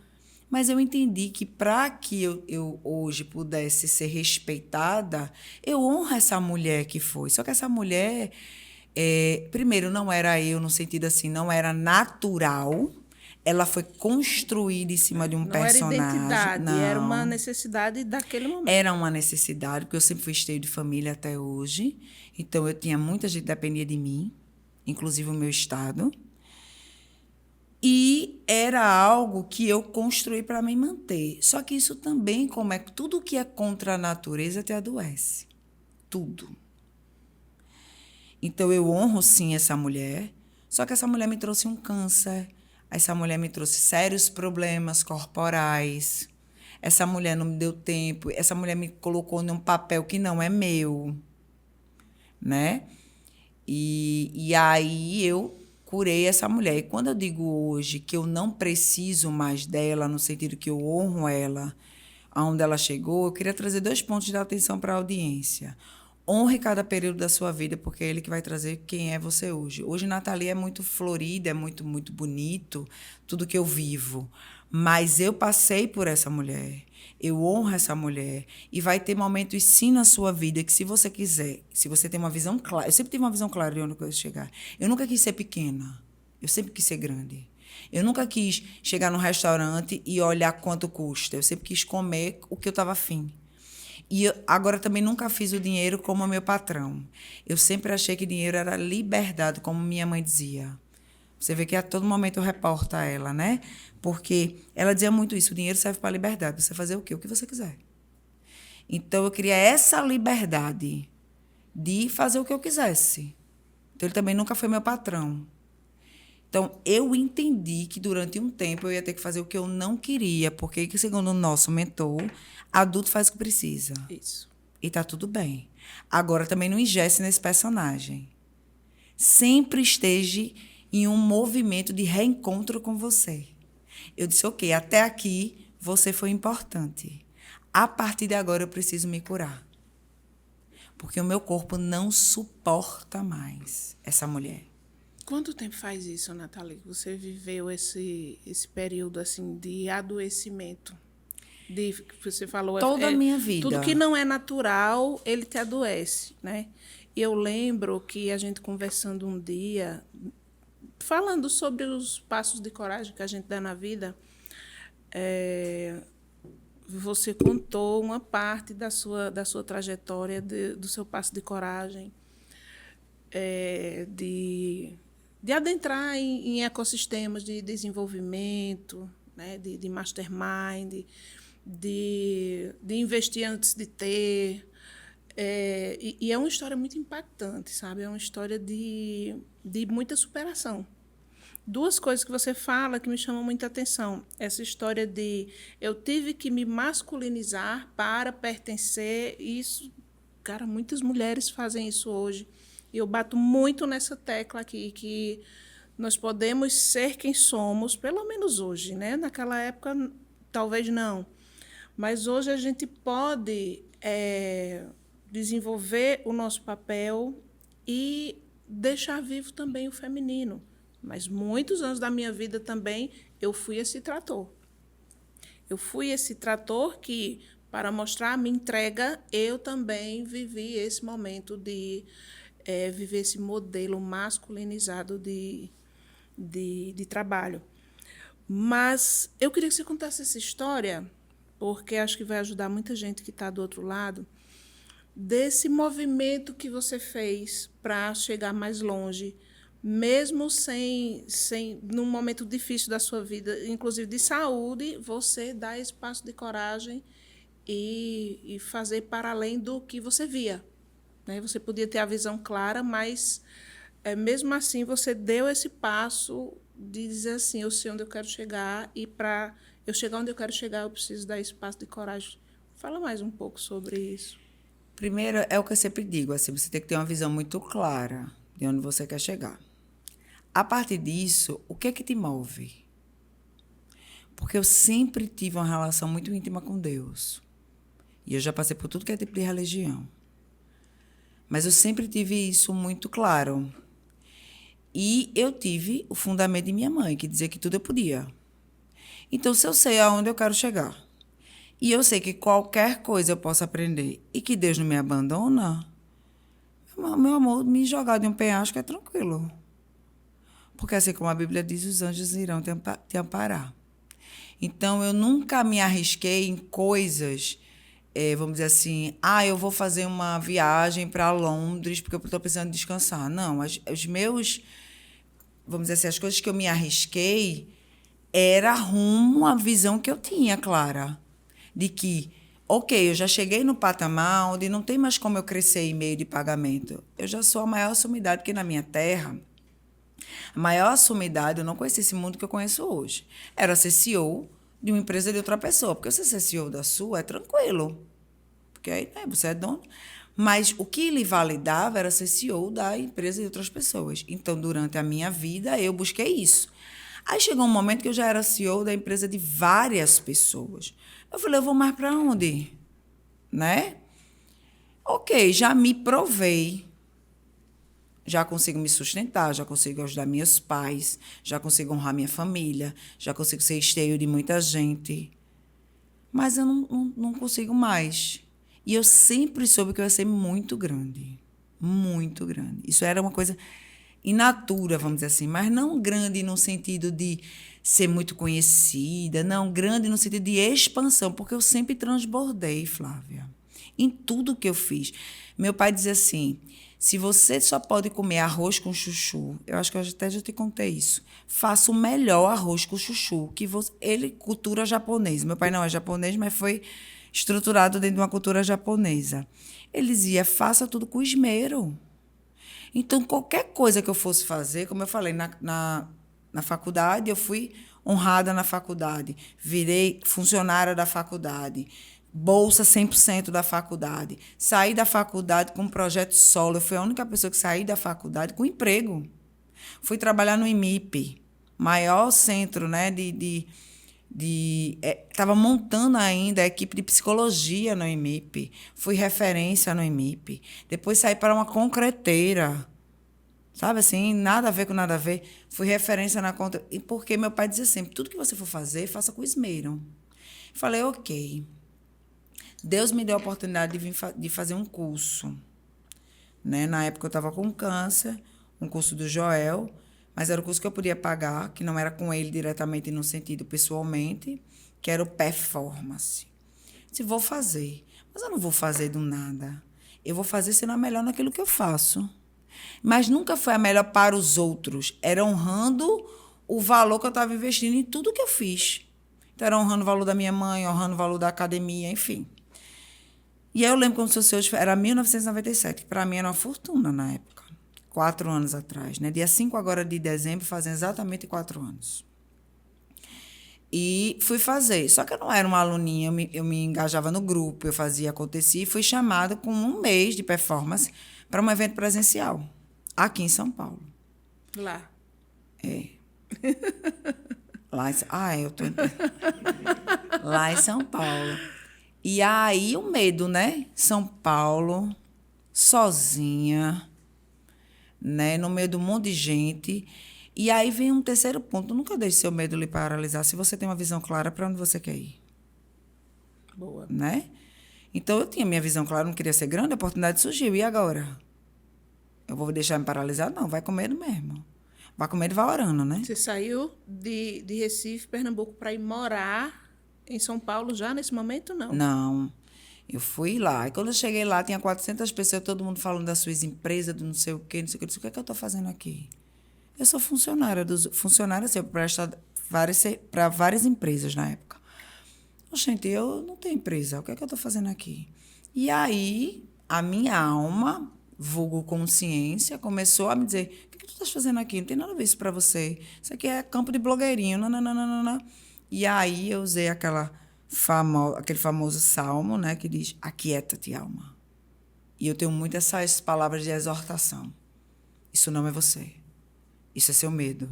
Mas eu entendi que, para que eu hoje pudesse ser respeitada, eu honro essa mulher que foi. Só que essa mulher, primeiro, não era eu, no sentido assim, não era natural. Ela foi construída em cima de um personagem. Não era identidade, não. Era uma necessidade daquele momento. Era uma necessidade, porque eu sempre fui esteio de família até hoje. Então, eu tinha muita gente que dependia de mim, inclusive o meu estado. E era algo que eu construí para me manter. Só que isso também, como é que tudo que é contra a natureza te adoece. Tudo. Então, eu honro, sim, essa mulher. Só que essa mulher me trouxe um câncer. Essa mulher me trouxe sérios problemas corporais. Essa mulher não me deu tempo. Essa mulher me colocou num papel que não é meu. Né? E aí eu curei essa mulher. E quando eu digo hoje que eu não preciso mais dela, no sentido que eu honro ela, aonde ela chegou, eu queria trazer 2 pontos de atenção para a audiência. Honre cada período da sua vida, porque é ele que vai trazer quem é você hoje. Hoje, Nathalie é muito florida, é muito, muito bonito, tudo que eu vivo. Mas eu passei por essa mulher. Eu honro essa mulher. E vai ter momentos, sim, na sua vida que, se você quiser, se você tem uma visão clara... Eu sempre tive uma visão clara de onde eu quero chegar. Eu nunca quis ser pequena. Eu sempre quis ser grande. Eu nunca quis chegar num restaurante e olhar quanto custa. Eu sempre quis comer o que eu estava afim. E agora também nunca fiz o dinheiro como meu patrão. Eu sempre achei que dinheiro era liberdade, como minha mãe dizia. Você vê que a todo momento eu reporto a ela, né? Porque ela dizia muito isso, o dinheiro serve para a liberdade. Você fazer o quê? O que você quiser. Então, eu queria essa liberdade de fazer o que eu quisesse. Então, ele também nunca foi meu patrão. Então, eu entendi que durante um tempo eu ia ter que fazer o que eu não queria, porque, segundo o nosso mentor, adulto faz o que precisa. Isso. E tá tudo bem. Agora, também não ingesse nesse personagem. Sempre esteja em um movimento de reencontro com você. Eu disse, ok, até aqui você foi importante. A partir de agora eu preciso me curar. Porque o meu corpo não suporta mais essa mulher. Quanto tempo faz isso, Nathalie, que você viveu esse período assim de adoecimento? Que você falou, Toda a minha vida. Tudo que não é natural, ele te adoece, né? E eu lembro que a gente conversando um dia, falando sobre os passos de coragem que a gente dá na vida, você contou uma parte da sua trajetória, do seu passo de coragem, de adentrar em ecossistemas de desenvolvimento, né, de mastermind, de investir antes de ter. E é uma história muito impactante, sabe? É uma história de muita superação. Duas coisas que você fala que me chamam muita atenção. Essa história de eu tive que me masculinizar para pertencer. Isso, cara, muitas mulheres fazem isso hoje. E eu bato muito nessa tecla aqui, que nós podemos ser quem somos, pelo menos hoje, né? Naquela época, talvez não. Mas hoje a gente pode desenvolver o nosso papel e deixar vivo também o feminino. Mas muitos anos da minha vida também eu fui esse trator. Eu fui esse trator que, para mostrar a minha entrega, eu também vivi esse momento de viver esse modelo masculinizado de trabalho. Mas eu queria que você contasse essa história, porque acho que vai ajudar muita gente que está do outro lado, desse movimento que você fez para chegar mais longe, mesmo sem num momento difícil da sua vida, inclusive de saúde, você dá esse passo de coragem e fazer para além do que você via, né? Você podia ter a visão clara, mas mesmo assim você deu esse passo de dizer assim, eu sei onde eu quero chegar e para eu chegar onde eu quero chegar eu preciso dar esse passo de coragem. Fala mais um pouco sobre isso. Primeiro, é o que eu sempre digo, assim, você tem que ter uma visão muito clara de onde você quer chegar. A partir disso, o que é que te move? Porque eu sempre tive uma relação muito íntima com Deus. E eu já passei por tudo que é tipo de religião. Mas eu sempre tive isso muito claro. E eu tive o fundamento de minha mãe, que dizia que tudo eu podia. Então, se eu sei aonde eu quero chegar, e eu sei que qualquer coisa eu posso aprender, e que Deus não me abandona, meu amor, me jogar de um penhasco é tranquilo. Porque assim como a Bíblia diz, os anjos irão te amparar. Então, eu nunca me arrisquei em coisas, vamos dizer assim, eu vou fazer uma viagem para Londres porque eu estou precisando descansar. Não, os meus, vamos dizer assim, as coisas que eu me arrisquei era rumo à visão que eu tinha, clara, de que, ok, eu já cheguei no patamar onde não tem mais como eu crescer em meio de pagamento. Eu já sou a maior sumidade, porque na minha terra, a maior sumidade, eu não conhecia esse mundo que eu conheço hoje. Era ser CEO de uma empresa de outra pessoa. Porque você ser CEO da sua é tranquilo. Porque aí, né, você é dono. Mas o que lhe validava era ser CEO da empresa de outras pessoas. Então, durante a minha vida, eu busquei isso. Aí chegou um momento que eu já era CEO da empresa de várias pessoas. Eu falei, eu vou mais para onde? Né? Ok, já me provei. Já consigo me sustentar, já consigo ajudar meus pais, já consigo honrar minha família, já consigo ser esteio de muita gente. Mas eu não consigo mais. E eu sempre soube que eu ia ser muito grande. Muito grande. Isso era uma coisa in natura, vamos dizer assim, mas não grande no sentido de ser muito conhecida, não, grande no sentido de expansão, porque eu sempre transbordei, Flávia, em tudo que eu fiz. Meu pai dizia assim, se você só pode comer arroz com chuchu, eu acho que eu até já te contei isso, faça o melhor arroz com chuchu, que você, ele, cultura japonesa, meu pai não é japonês, mas foi estruturado dentro de uma cultura japonesa. Ele dizia, faça tudo com esmero. Então, qualquer coisa que eu fosse fazer, como eu falei, na faculdade, eu fui honrada na faculdade, virei funcionária da faculdade, bolsa 100% da faculdade. Saí da faculdade com um projeto solo. Eu fui a única pessoa que saí da faculdade com emprego. Fui trabalhar no IMIP, maior centro, né, estava montando ainda a equipe de psicologia no IMIP. Fui referência no IMIP. Depois saí para uma concreteira. Sabe assim, nada a ver com nada a ver. Fui referência na conta. E porque meu pai dizia sempre, tudo que você for fazer, faça com esmero. Falei, ok. Deus me deu a oportunidade de fazer um curso. Né? Na época eu estava com câncer, um curso do Joel, mas era o curso que eu podia pagar, que não era com ele diretamente no sentido pessoalmente, que era o Performance. Disse, vou fazer, mas eu não vou fazer do nada. Eu vou fazer sendo a melhor naquilo que eu faço. Mas nunca foi a melhor para os outros. Era honrando o valor que eu estava investindo em tudo que eu fiz. Então, era honrando o valor da minha mãe, honrando o valor da academia, enfim. E aí eu lembro como se fosse hoje, era 1997, que para mim era uma fortuna na época, 4 anos atrás. Né? Dia 5 agora de dezembro, fazem exatamente 4 anos. E fui fazer. Só que eu não era uma aluninha, eu me engajava no grupo, eu fazia acontecer, e fui chamada com 1 mês de performance para um evento presencial, aqui em São Paulo. Lá. É. Lá em, eu tô lá em São Paulo. E aí o medo, né? São Paulo, sozinha, né? No meio de um monte de gente. E aí vem um terceiro ponto. Nunca deixe seu medo lhe paralisar se você tem uma visão clara para onde você quer ir. Boa. Né? Então, eu tinha minha visão clara, não queria ser grande, a oportunidade surgiu. E agora? Eu vou deixar me paralisar? Não, vai com medo mesmo. Vai com medo e vai orando, né? Você saiu de Recife, Pernambuco, para ir morar em São Paulo já nesse momento, não? Não. Eu fui lá. E quando eu cheguei lá, tinha 400 pessoas, todo mundo falando das suas empresas, do não sei o quê, não sei o quê. Eu disse, o que é que eu estou fazendo aqui? Eu sou funcionária, assim, eu presto para várias empresas na época. Gente, eu não tenho empresa, o que é que eu estou fazendo aqui? E aí, a minha alma, vulgo consciência, começou a me dizer, o que tu estás fazendo aqui? Não tem nada a ver isso para você. Isso aqui é campo de blogueirinho, não. E aí eu usei aquele famoso salmo, né, que diz, aquieta-te, alma. E eu tenho muito essas palavras de exortação. Isso não é você. Isso é seu medo.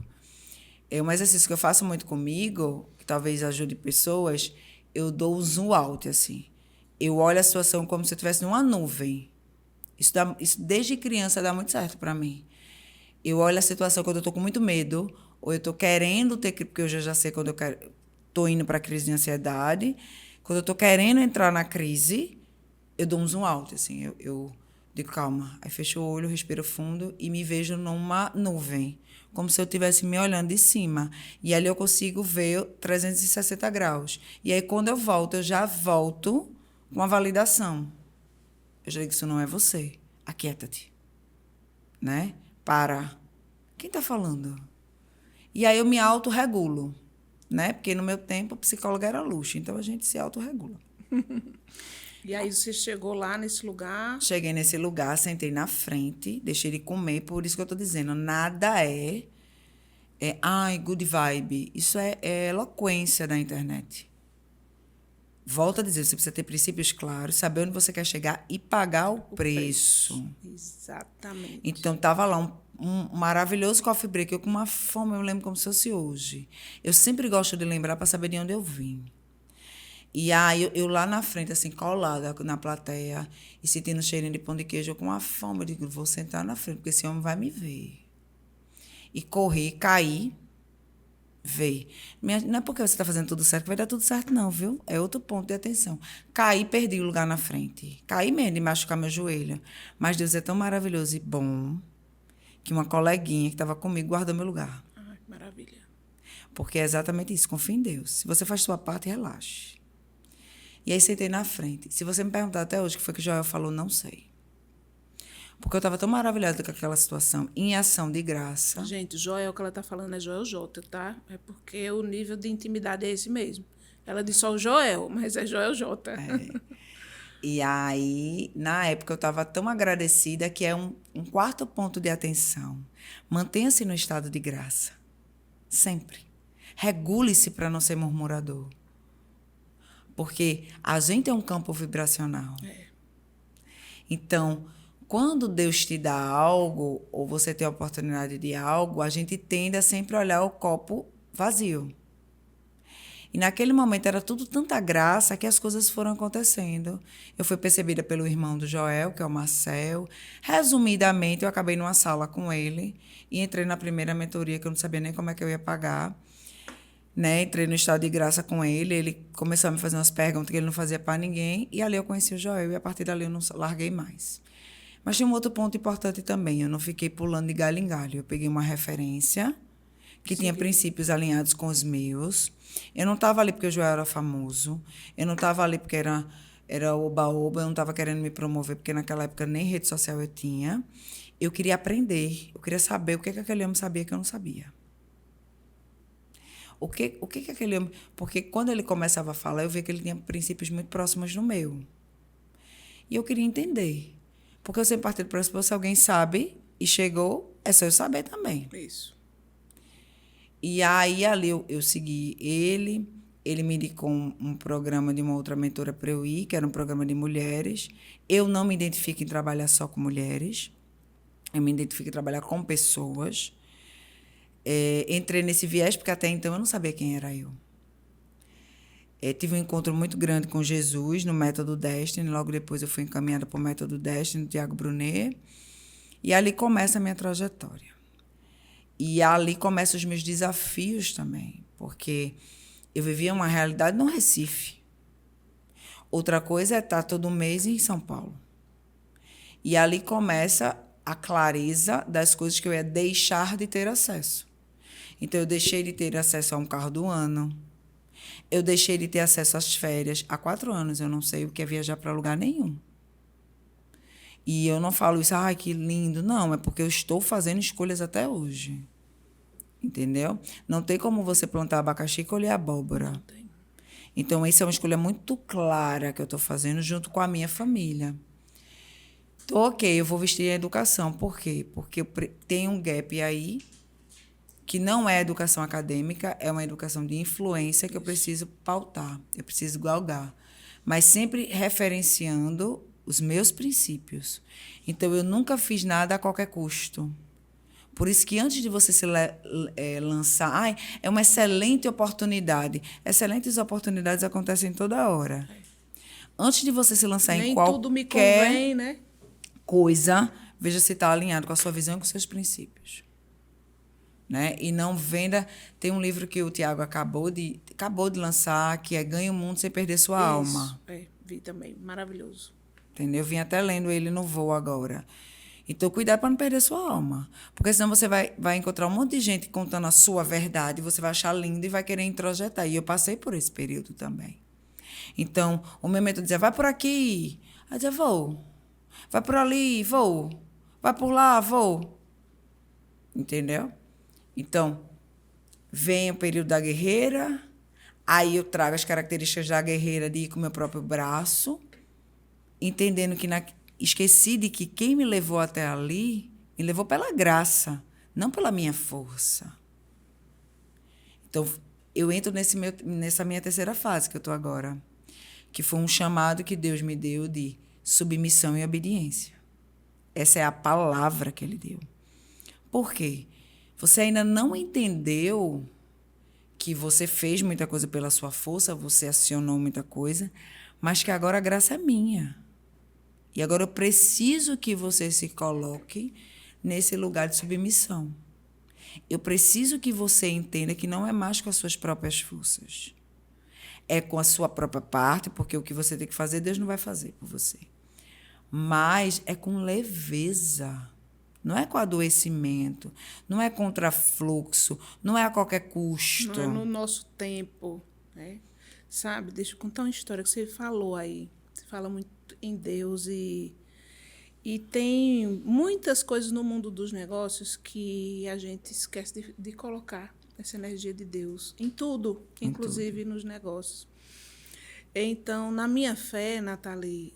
É um exercício que eu faço muito comigo, que talvez ajude pessoas, eu dou um zoom out, assim. Eu olho a situação como se eu estivesse numa nuvem. Isso desde criança dá muito certo para mim. Eu olho a situação quando eu estou com muito medo, ou eu estou querendo ter, porque eu já sei quando eu estou indo para a crise de ansiedade. Quando eu estou querendo entrar na crise, eu dou um zoom out, assim. Eu digo, calma. Aí fecho o olho, respiro fundo e me vejo numa nuvem, como se eu estivesse me olhando de cima. E ali eu consigo ver 360 graus. E aí, quando eu já volto com a validação. Eu já digo, isso não é você. Aquieta-te. Né? Para. Quem está falando? E aí eu me autorregulo. Né? Porque no meu tempo, a psicóloga era luxo. Então, a gente se autorregula. E aí você chegou lá nesse lugar? Cheguei nesse lugar, sentei na frente, deixei de comer, por isso que eu estou dizendo, nada good vibe. Isso é eloquência da internet. Volto a dizer, você precisa ter princípios claros, saber onde você quer chegar e pagar o preço. Exatamente. Então, estava lá um maravilhoso coffee break, eu com uma fome, eu lembro como se fosse hoje. Eu sempre gosto de lembrar para saber de onde eu vim. E aí, eu lá na frente, assim, colada na plateia, e sentindo um cheirinho de pão de queijo, eu com uma fome, eu digo, vou sentar na frente, porque esse homem vai me ver. E corri, caí, veio. Não é porque você está fazendo tudo certo que vai dar tudo certo, não, viu? É outro ponto de atenção. Caí, perdi o lugar na frente. Caí mesmo de machucar meu joelho. Mas Deus é tão maravilhoso e bom que uma coleguinha que estava comigo guardou meu lugar. Ai, que maravilha. Porque é exatamente isso, confie em Deus. Se você faz sua parte, relaxe. E aí sentei na frente. Se você me perguntar até hoje o que foi que Joel falou, não sei. Porque eu estava tão maravilhada com aquela situação, em ação de graça. Gente, Joel, que ela está falando é Joel J, tá? É porque o nível de intimidade é esse mesmo. Ela disse só o Joel, mas é Joel J. E aí, na época, eu estava tão agradecida que é um quarto ponto de atenção. Mantenha-se no estado de graça. Sempre. Regule-se para não ser murmurador. Porque a gente é um campo vibracional. Então, quando Deus te dá algo, ou você tem a oportunidade de algo, a gente tende a sempre olhar o copo vazio. E naquele momento era tudo tanta graça que as coisas foram acontecendo. Eu fui percebida pelo irmão do Joel, que é o Marcel. Resumidamente, eu acabei numa sala com ele e entrei na primeira mentoria, que eu não sabia nem como é que eu ia pagar. Né? Entrei no estado de graça com ele, ele começou a me fazer umas perguntas que ele não fazia para ninguém, e ali eu conheci o Joel, e a partir dali eu não larguei mais. Mas tem um outro ponto importante também, eu não fiquei pulando de galho em galho. Eu peguei uma referência que tinha princípios alinhados com os meus. Eu não estava ali porque o Joel era famoso, eu não estava ali porque era oba-oba, eu não estava querendo me promover, porque naquela época nem rede social eu tinha. Eu queria aprender, eu queria saber o que aquele homem sabia que eu não sabia. O que aquele homem... Porque quando ele começava a falar, eu via que ele tinha princípios muito próximos do meu. E eu queria entender. Porque eu sempre parti do pressuposto, se alguém sabe e chegou, é só eu saber também. Isso. E aí, ali, eu segui ele. Ele me indicou um programa de uma outra mentora para eu ir, que era um programa de mulheres. Eu não me identifico em trabalhar só com mulheres. Eu me identifico em trabalhar com pessoas. Entrei nesse viés, porque até então eu não sabia quem era eu. Tive um encontro muito grande com Jesus no Método Destiny. Logo depois eu fui encaminhada para o Método Destiny, do Tiago Brunet. E ali começa a minha trajetória. E ali começam os meus desafios também, porque eu vivia uma realidade no Recife. Outra coisa é estar todo mês em São Paulo. E ali começa a clareza das coisas que eu ia deixar de ter acesso. Então, eu deixei de ter acesso a um carro do ano. Eu deixei de ter acesso às férias. Há 4 anos eu não sei o que é viajar para lugar nenhum. E eu não falo isso, ai, que lindo. Não, é porque eu estou fazendo escolhas até hoje. Entendeu? Não tem como você plantar abacaxi e colher abóbora. Não tem. Então, isso é uma escolha muito clara que eu estou fazendo junto com a minha família. Então, ok, eu vou vestir a educação. Por quê? Porque tem um gap aí que não é educação acadêmica, é uma educação de influência que eu preciso pautar, eu preciso galgar. Mas sempre referenciando os meus princípios. Então, eu nunca fiz nada a qualquer custo. Por isso que antes de você se lançar, é uma excelente oportunidade. Excelentes oportunidades acontecem toda hora. Antes de você se lançar Nem em qualquer tudo me convém, né? coisa, veja se está alinhado com a sua visão e com os seus princípios. Né? E não venda... Tem um livro que o Tiago acabou de lançar, que é Ganhe o Mundo Sem Perder Sua Alma. Vi também. Maravilhoso. Entendeu? Eu vim até lendo ele no voo agora. Então, cuidado para não perder sua alma. Porque senão você vai encontrar um monte de gente contando a sua verdade, você vai achar lindo e vai querer introjetar. E eu passei por esse período também. Então, o meu mentor dizia, vai por aqui. Aí eu dizia, vou. Vai por ali, vou. Vai por lá, vou. Entendeu? Então, vem o período da guerreira, aí eu trago as características da guerreira de ir com o meu próprio braço, entendendo que esqueci de que quem me levou até ali me levou pela graça, não pela minha força. Então, eu entro nessa minha terceira fase que eu estou agora, que foi um chamado que Deus me deu de submissão e obediência. Essa é a palavra que Ele deu. Por quê? Você ainda não entendeu que você fez muita coisa pela sua força, você acionou muita coisa, mas que agora a graça é minha. E agora eu preciso que você se coloque nesse lugar de submissão. Eu preciso que você entenda que não é mais com as suas próprias forças. É com a sua própria parte, porque o que você tem que fazer, Deus não vai fazer por você. Mas é com leveza. Não é com adoecimento, não é contra fluxo, não é a qualquer custo. Não é no nosso tempo, né? Sabe, deixa eu contar uma história que você falou aí. Você fala muito em Deus e tem muitas coisas no mundo dos negócios que a gente esquece de colocar essa energia de Deus em tudo, inclusive nos negócios. Então, na minha fé, Nathalie,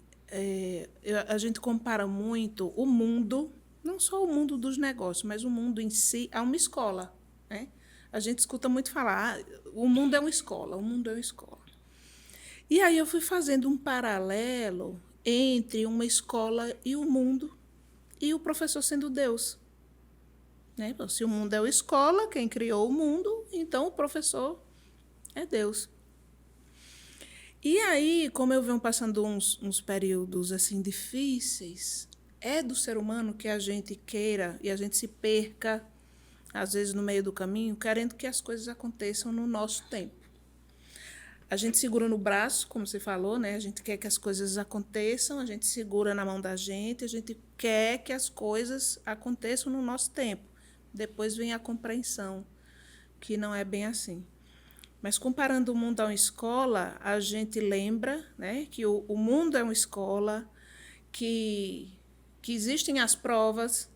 a gente compara muito o mundo, não só o mundo dos negócios, mas o mundo em si, a uma escola, né? A gente escuta muito falar, o mundo é uma escola, o mundo é uma escola. E aí eu fui fazendo um paralelo entre uma escola e o mundo, e o professor sendo Deus. Né? Se o mundo é uma escola, quem criou o mundo, então o professor é Deus. E aí, como eu venho passando uns períodos assim difíceis, é do ser humano que a gente queira e a gente se perca, às vezes no meio do caminho, querendo que as coisas aconteçam no nosso tempo. A gente segura no braço, como você falou, né? A gente quer que as coisas aconteçam, a gente segura na mão da gente, a gente quer que as coisas aconteçam no nosso tempo. Depois vem a compreensão, que não é bem assim. Mas comparando o mundo a uma escola, a gente lembra, né, que o mundo é uma escola, que existem as provas,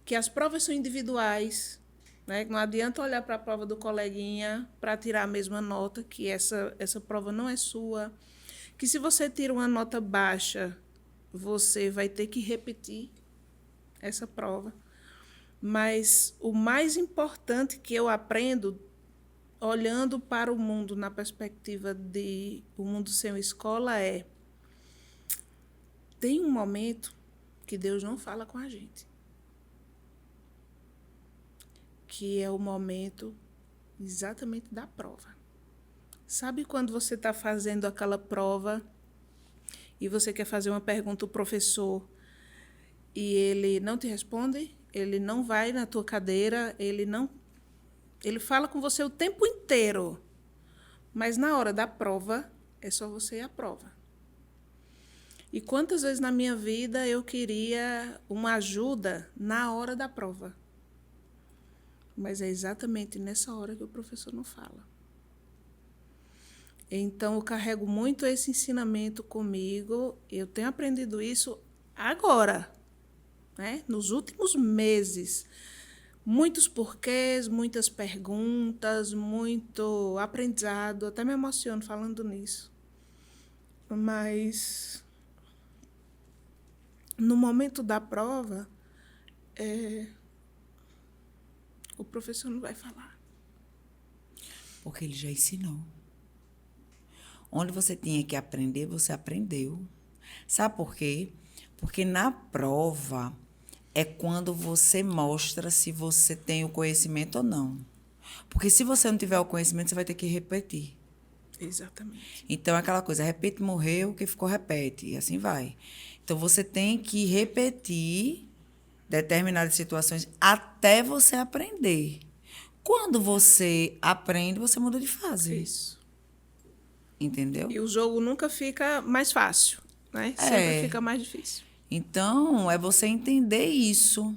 que as provas são individuais, né? Não adianta olhar para a prova do coleguinha para tirar a mesma nota, que essa prova não é sua. Que se você tira uma nota baixa, você vai ter que repetir essa prova. Mas o mais importante que eu aprendo, olhando para o mundo na perspectiva de o mundo ser uma escola, tem um momento que Deus não fala com a gente. Que é o momento exatamente da prova. Sabe quando você está fazendo aquela prova e você quer fazer uma pergunta ao professor e ele não te responde, ele não vai na tua cadeira, ele fala com você o tempo inteiro, mas na hora da prova é só você e a prova. E quantas vezes na minha vida eu queria uma ajuda na hora da prova? Mas é exatamente nessa hora que o professor não fala. Então, eu carrego muito esse ensinamento comigo. Eu tenho aprendido isso agora, né? Nos últimos meses. Muitos porquês, muitas perguntas, muito aprendizado. Até me emociono falando nisso. Mas, no momento da prova, o professor não vai falar. Porque ele já ensinou. Onde você tinha que aprender, você aprendeu. Sabe por quê? Porque na prova é quando você mostra se você tem o conhecimento ou não. Porque se você não tiver o conhecimento, você vai ter que repetir. Exatamente. Então, é aquela coisa, repete, morreu, quem ficou, repete. E assim vai. Então, você tem que repetir determinadas situações até você aprender. Quando você aprende, você muda de fase. Isso. Entendeu? E o jogo nunca fica mais fácil, né? Sempre fica mais difícil. Então, é você entender isso.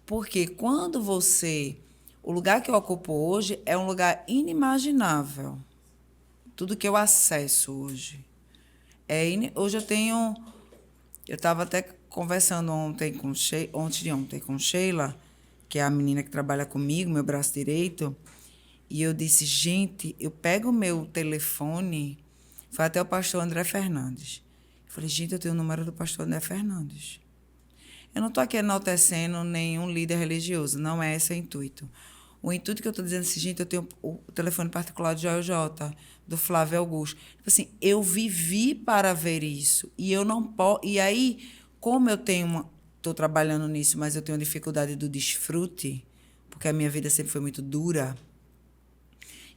Porque quando você... O lugar que eu ocupo hoje é um lugar inimaginável. Tudo que eu acesso hoje. Hoje eu tenho... Eu estava até conversando ontem com Sheila, que é a menina que trabalha comigo, meu braço direito, e eu disse, gente, eu pego o meu telefone, foi até o pastor André Fernandes. Eu falei, gente, eu tenho o número do pastor André Fernandes. Eu não estou aqui enaltecendo nenhum líder religioso, não é esse o intuito. O intuito que eu estou dizendo é assim, gente, eu tenho o telefone particular do Joel J, do Flávio Augusto. Assim, eu vivi para ver isso. E eu não posso. E aí, como eu estou trabalhando nisso, mas eu tenho dificuldade do desfrute, porque a minha vida sempre foi muito dura.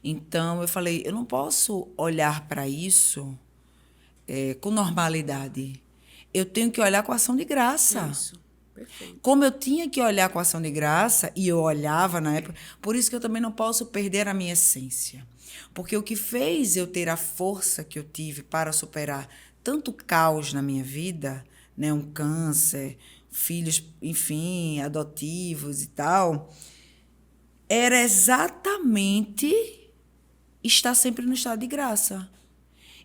Então, eu falei, eu não posso olhar para isso com normalidade. Eu tenho que olhar com ação de graça. Isso. Perfeito. Como eu tinha que olhar com ação de graça, e eu olhava na época, por isso que eu também não posso perder a minha essência. Porque o que fez eu ter a força que eu tive para superar tanto caos na minha vida, né, um câncer, filhos, enfim, adotivos e tal, era exatamente estar sempre no estado de graça.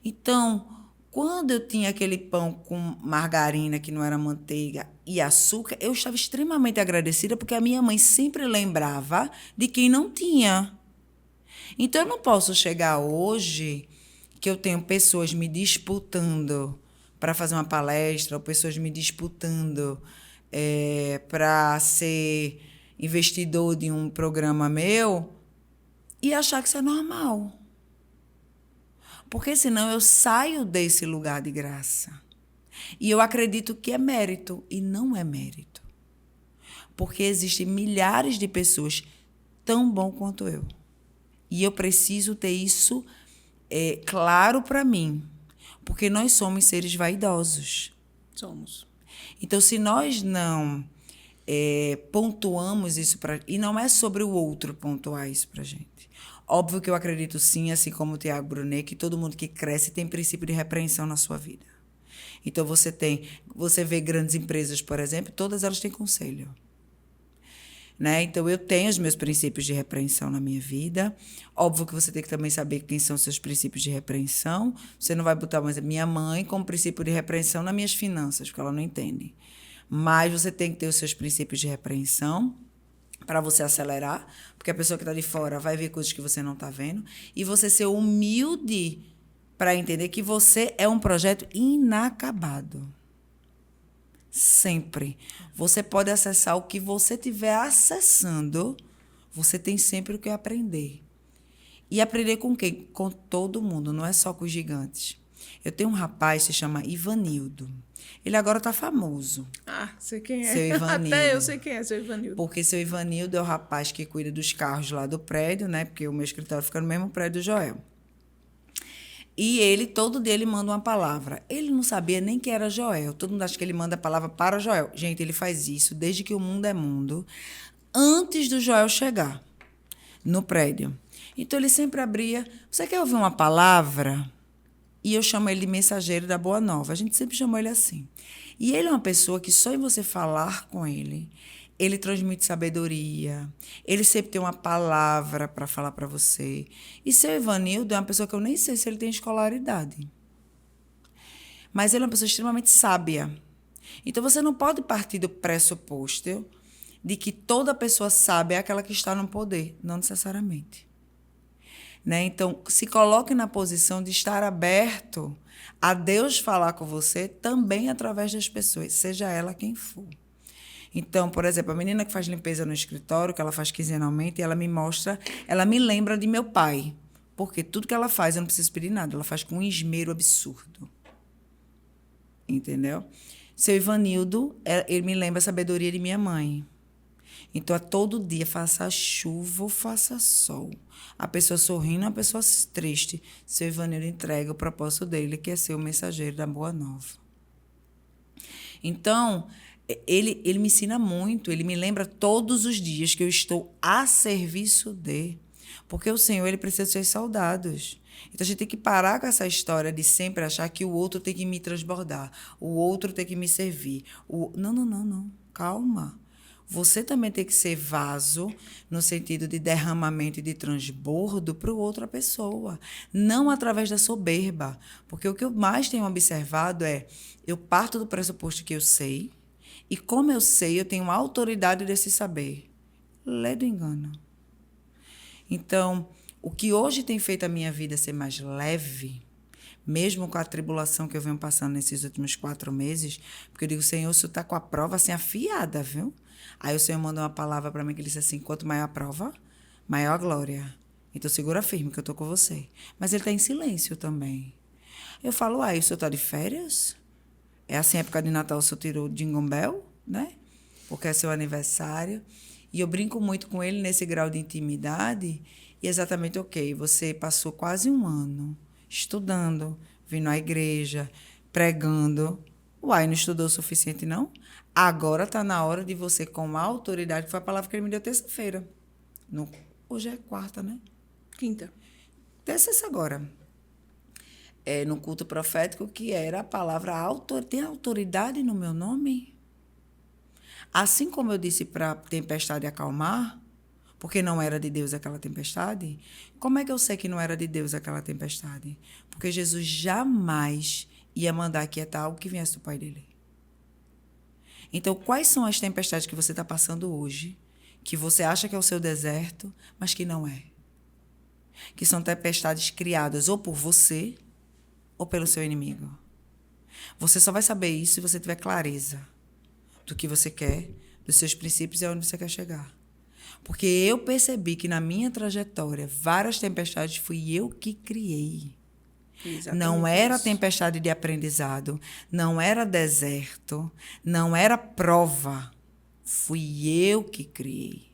Então, quando eu tinha aquele pão com margarina, que não era manteiga, e açúcar, eu estava extremamente agradecida, porque a minha mãe sempre lembrava de quem não tinha. Então, eu não posso chegar hoje que eu tenho pessoas me disputando para fazer uma palestra, ou pessoas me disputando para ser investidor de um programa meu, e achar que isso é normal. Porque senão eu saio desse lugar de graça. E eu acredito que é mérito, e não é mérito. Porque existem milhares de pessoas tão bom quanto eu. E eu preciso ter isso claro para mim. Porque nós somos seres vaidosos. Somos. Então, se nós não pontuamos isso para... E não é sobre o outro pontuar isso para a gente. Óbvio que eu acredito sim, assim como o Tiago Brunet, que todo mundo que cresce tem princípio de repreensão na sua vida. Então, você vê grandes empresas, por exemplo, todas elas têm conselho. Né? Então, eu tenho os meus princípios de repreensão na minha vida. Óbvio que você tem que também saber quem são os seus princípios de repreensão. Você não vai botar mais a minha mãe como princípio de repreensão nas minhas finanças, porque ela não entende. Mas você tem que ter os seus princípios de repreensão para você acelerar, porque a pessoa que está de fora vai ver coisas que você não está vendo. E você ser humilde para entender que você é um projeto inacabado. Sempre. Você pode acessar o que você estiver acessando, você tem sempre o que aprender. E aprender com quem? Com todo mundo, não é só com os gigantes. Eu tenho um rapaz que se chama Ivanildo. Ele agora está famoso. Ah, sei quem é. Seu Ivanildo. Até eu sei quem é, seu Ivanildo. Porque seu Ivanildo é o rapaz que cuida dos carros lá do prédio, né? Porque o meu escritório fica no mesmo prédio do Joel. E ele, todo dia, ele manda uma palavra. Ele não sabia nem que era Joel. Todo mundo acha que ele manda a palavra para Joel. Gente, ele faz isso desde que o mundo é mundo, antes do Joel chegar no prédio. Então, ele sempre abria. Você quer ouvir uma palavra? E eu chamo ele de mensageiro da Boa Nova. A gente sempre chamou ele assim. E ele é uma pessoa que só em você falar com ele, ele transmite sabedoria. Ele sempre tem uma palavra para falar para você. E seu Ivanildo é uma pessoa que eu nem sei se ele tem escolaridade. Mas ele é uma pessoa extremamente sábia. Então, você não pode partir do pressuposto de que toda pessoa sábia é aquela que está no poder. Não necessariamente. Né? Então, se coloque na posição de estar aberto a Deus falar com você também através das pessoas, seja ela quem for. Então, por exemplo, a menina que faz limpeza no escritório, que ela faz quinzenalmente, ela me mostra, ela me lembra de meu pai. Porque tudo que ela faz, eu não preciso pedir nada, ela faz com um esmero absurdo. Entendeu? Seu Ivanildo, ele me lembra a sabedoria de minha mãe. Então, a todo dia, faça chuva ou faça sol. A pessoa sorrindo, a pessoa triste. Seu Ivanildo entrega o propósito dele, que é ser o mensageiro da Boa Nova. Então, ele me ensina muito, ele me lembra todos os dias que eu estou a serviço de. Porque o Senhor, ele precisa dos seus soldados. Então, a gente tem que parar com essa história de sempre achar que o outro tem que me transbordar, o outro tem que me servir. Não. Calma. Você também tem que ser vaso no sentido de derramamento e de transbordo para outra pessoa, não através da soberba. Porque o que eu mais tenho observado é, eu parto do pressuposto que eu sei, e como eu sei, eu tenho autoridade desse saber. Lê do engano. Então, o que hoje tem feito a minha vida ser mais leve, mesmo com a tribulação que eu venho passando nesses últimos 4 meses, porque eu digo, Senhor, o Senhor está com a prova assim afiada, viu? Aí o Senhor mandou uma palavra para mim que ele disse assim, quanto maior a prova, maior a glória. Então segura firme que eu estou com você. Mas ele está em silêncio também. Eu falo, o Senhor está de férias? É assim, época de Natal, o Senhor tirou o Jingle Bell, né? Porque é seu aniversário. E eu brinco muito com ele nesse grau de intimidade. E exatamente, você passou quase 1 ano estudando, vindo à igreja, pregando. Não estudou o suficiente, não? Agora está na hora de você, com a autoridade, que foi a palavra que ele me deu terça-feira. Hoje é quarta, né? Quinta. Terça agora. No culto profético, que era a palavra tem autoridade no meu nome? Assim como eu disse para a tempestade acalmar, porque não era de Deus aquela tempestade, como é que eu sei que não era de Deus aquela tempestade? Porque Jesus jamais ia mandar aquietar algo que viesse do Pai dele. Então, quais são as tempestades que você está passando hoje, que você acha que é o seu deserto, mas que não é? Que são tempestades criadas ou por você ou pelo seu inimigo. Você só vai saber isso se você tiver clareza do que você quer, dos seus princípios e aonde você quer chegar. Porque eu percebi que na minha trajetória, várias tempestades fui eu que criei. Exatamente Não era isso. tempestade de aprendizado, não era deserto, não era prova. Fui eu que criei.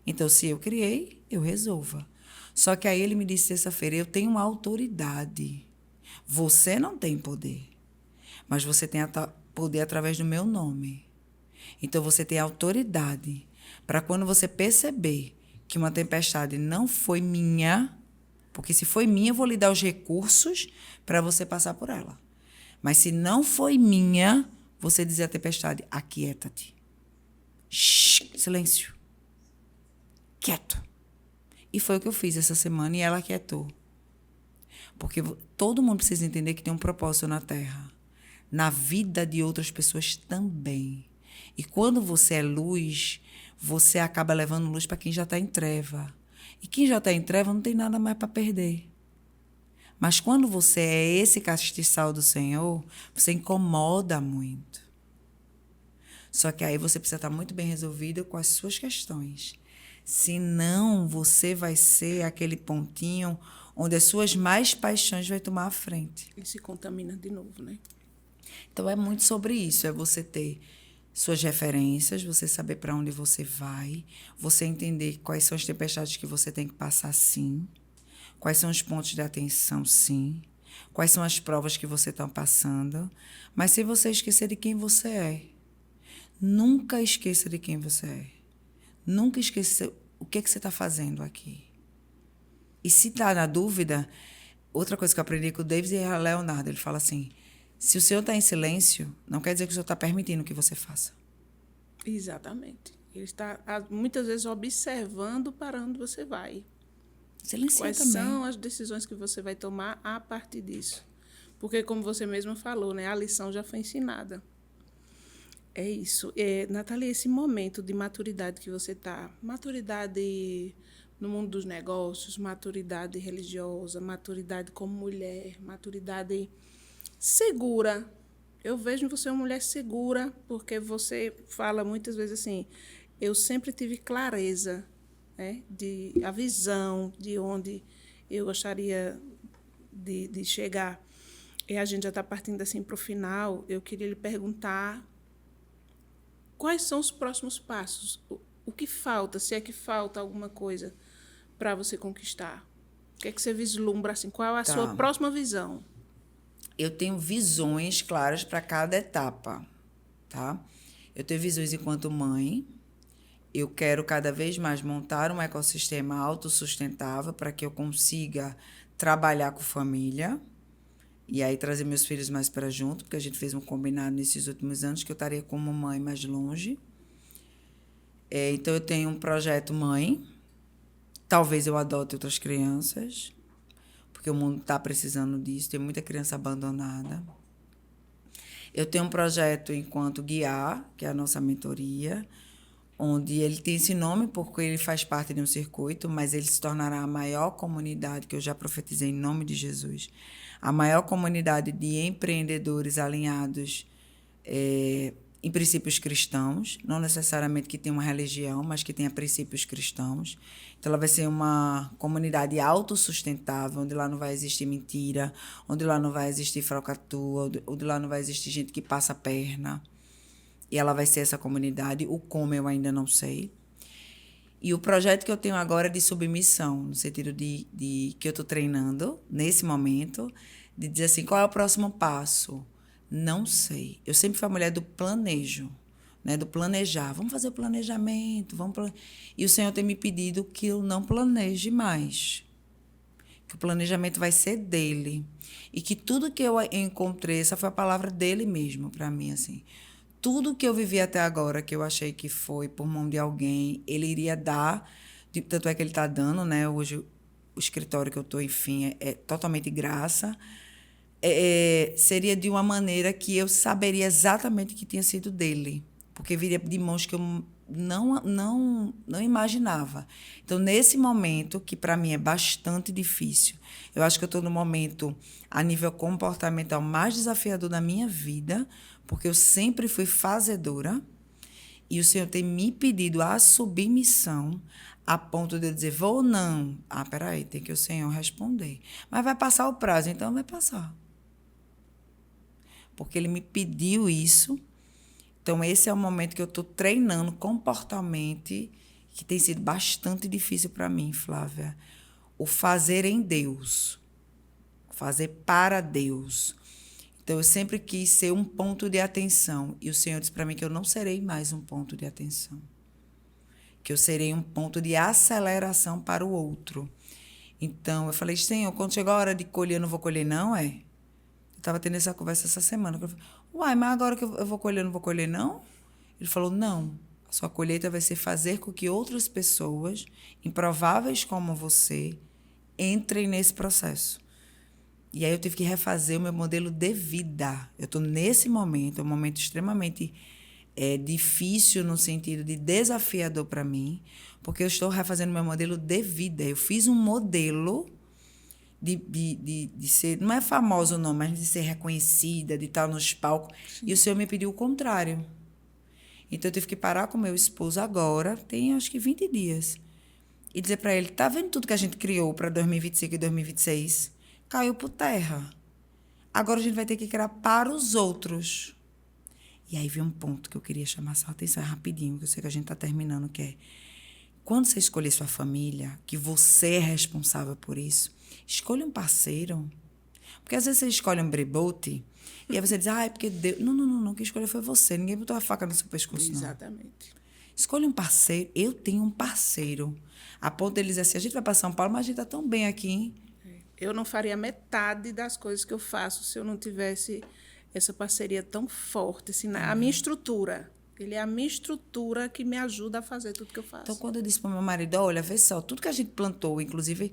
Então, se eu criei, eu resolva. Só que aí ele me disse terça-feira, eu tenho uma autoridade. Você não tem poder, mas você tem poder através do meu nome. Então, você tem autoridade para quando você perceber que uma tempestade não foi minha, porque se foi minha, eu vou lhe dar os recursos para você passar por ela. Mas se não foi minha, você dizer à tempestade, aquieta-te. Shhh, silêncio. Quieto. E foi o que eu fiz essa semana e ela aquietou. Porque todo mundo precisa entender que tem um propósito na Terra. Na vida de outras pessoas também. E quando você é luz, você acaba levando luz para quem já está em treva. E quem já está em treva não tem nada mais para perder. Mas quando você é esse castiçal do Senhor, você incomoda muito. Só que aí você precisa estar muito bem resolvido com as suas questões. Senão, você vai ser aquele pontinho onde as suas mais paixões vai tomar a frente. E se contamina de novo, né? Então, é muito sobre isso. É você ter suas referências, você saber para onde você vai, você entender quais são as tempestades que você tem que passar, sim. Quais são os pontos de atenção, sim. Quais são as provas que você está passando. Mas sem você esquecer de quem você é. Nunca esqueça de quem você é. Nunca esqueça o que você está fazendo aqui. E se está na dúvida, outra coisa que eu aprendi com o Davis e a Leonardo, ele fala assim, se o Senhor está em silêncio, não quer dizer que o Senhor está permitindo que você faça. Exatamente. Ele está, muitas vezes, observando para onde você vai. Silencia Quais também. são as decisões que você vai tomar a partir disso. Porque, como você mesma falou, né, a lição já foi ensinada. É isso. Nathalie, esse momento de maturidade que você está, maturidade no mundo dos negócios, maturidade religiosa, maturidade como mulher, maturidade segura. Eu vejo você uma mulher segura, porque você fala muitas vezes assim, eu sempre tive clareza, né, a visão de onde eu gostaria de chegar. E a gente já está partindo assim para o final. Eu queria lhe perguntar quais são os próximos passos? O que falta, se é que falta alguma coisa para você conquistar? O que é que você vislumbra assim? Qual é a sua próxima visão? Eu tenho visões claras para cada etapa, tá? Eu tenho visões enquanto mãe. Eu quero cada vez mais montar um ecossistema autossustentável para que eu consiga trabalhar com família e aí trazer meus filhos mais para junto, porque a gente fez um combinado nesses últimos anos que eu estaria como mãe mais longe. Então, eu tenho um projeto mãe. Talvez eu adote outras crianças, porque o mundo está precisando disso. Tem muita criança abandonada. Eu tenho um projeto enquanto guiar, que é a nossa mentoria, onde ele tem esse nome porque ele faz parte de um circuito, mas ele se tornará a maior comunidade, que eu já profetizei em nome de Jesus, a maior comunidade de empreendedores alinhados em princípios cristãos, não necessariamente que tenha uma religião, mas que tenha princípios cristãos. Então, ela vai ser uma comunidade autossustentável, onde lá não vai existir mentira, onde lá não vai existir falcatrua, onde lá não vai existir gente que passa a perna. E ela vai ser essa comunidade. O como eu ainda não sei. E o projeto que eu tenho agora é de submissão, no sentido de que eu estou treinando, nesse momento, de dizer assim, qual é o próximo passo? Não sei. Eu sempre fui a mulher do planejo, né? Do planejar. Vamos fazer o planejamento. E o Senhor tem me pedido que eu não planeje mais. Que o planejamento vai ser dele. E que tudo que eu encontrei, essa foi a palavra dele mesmo para mim, assim. tudo que eu vivi até agora, que eu achei que foi por mão de alguém, ele iria dar, tanto é que ele está dando, né? Hoje o escritório que eu estou, enfim, é totalmente graça. Seria de uma maneira que eu saberia exatamente que tinha sido dele, porque viria de mãos que eu não imaginava. Então, nesse momento, que para mim é bastante difícil, eu acho que eu estou no momento, a nível comportamental, mais desafiador da minha vida, porque eu sempre fui fazedora, e o Senhor tem me pedido a submissão a ponto de eu dizer, vou ou não? Ah, peraí, tem que o Senhor responder. Mas vai passar o prazo, então vai passar. Porque ele me pediu isso. Então, esse é o momento que eu estou treinando comportamento, que tem sido bastante difícil para mim, Flávia. O fazer em Deus. Fazer para Deus. Então, eu sempre quis ser um ponto de atenção. E o Senhor disse para mim que eu não serei mais um ponto de atenção. Que eu serei um ponto de aceleração para o outro. Então, eu falei, Senhor, quando chegou a hora de colher, eu não vou colher, não, é? Eu estava tendo essa conversa essa semana. Eu falei, uai, mas agora que eu vou colher, eu não vou colher, não? Ele falou, não. A sua colheita vai ser fazer com que outras pessoas, improváveis como você, entrem nesse processo. E aí eu tive que refazer o meu modelo de vida. Eu estou nesse momento, é um momento extremamente difícil no sentido de desafiador para mim, porque eu estou refazendo meu modelo de vida. Eu fiz um modelo de ser, não é famoso não, mas de ser reconhecida, de estar nos palcos. Sim. E o Senhor me pediu o contrário. Então eu tive que parar com meu esposo agora, tem acho que 20 dias, e dizer para ele, tá vendo tudo que a gente criou para 2025 e 2026? Caiu por terra. Agora a gente vai ter que criar para os outros. E aí vem um ponto que eu queria chamar sua atenção rapidinho, que eu sei que a gente está terminando, que é, quando você escolher sua família, que você é responsável por isso, escolha um parceiro. Porque às vezes você escolhe um brebote, e aí você diz, é porque Deus... Não, quem escolheu foi você, ninguém botou a faca no seu pescoço, não. Exatamente. Escolha um parceiro. Eu tenho um parceiro. A ponto dele dizer assim, a gente vai para São Paulo, mas a gente está tão bem aqui, hein? Eu não faria metade das coisas que eu faço se eu não tivesse essa parceria tão forte. Assim, a minha estrutura. Ele é a minha estrutura que me ajuda a fazer tudo que eu faço. Então, quando eu disse para o meu marido, olha, vê só, tudo que a gente plantou, inclusive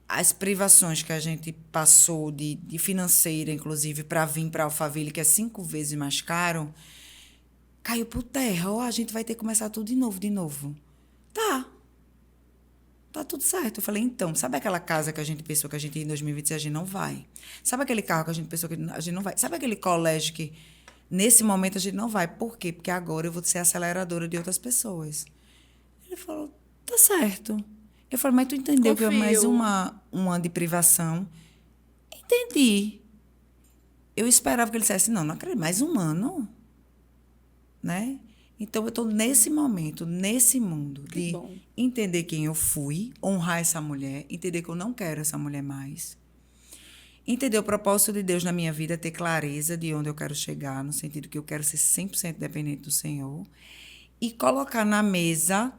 as privações que a gente passou de financeira, inclusive, para vir para Alphaville, que é 5 vezes mais caro, caiu por terra. Ou a gente vai ter que começar tudo de novo. Tá tudo certo. Eu falei, então, sabe aquela casa que a gente pensou que a gente ia em 2026, a gente não vai? Sabe aquele carro que a gente pensou que a gente não vai? Sabe aquele colégio que, nesse momento, a gente não vai? Por quê? Porque agora eu vou ser aceleradora de outras pessoas. Ele falou, tá certo. Eu falei, mas tu entendeu que é mais uma de privação? Entendi. Eu esperava que ele dissesse, não acredito, mais um ano, né? Então, eu estou nesse momento, nesse mundo, de entender quem eu fui, honrar essa mulher, entender que eu não quero essa mulher mais, entender o propósito de Deus na minha vida, ter clareza de onde eu quero chegar, no sentido que eu quero ser 100% dependente do Senhor, e colocar na mesa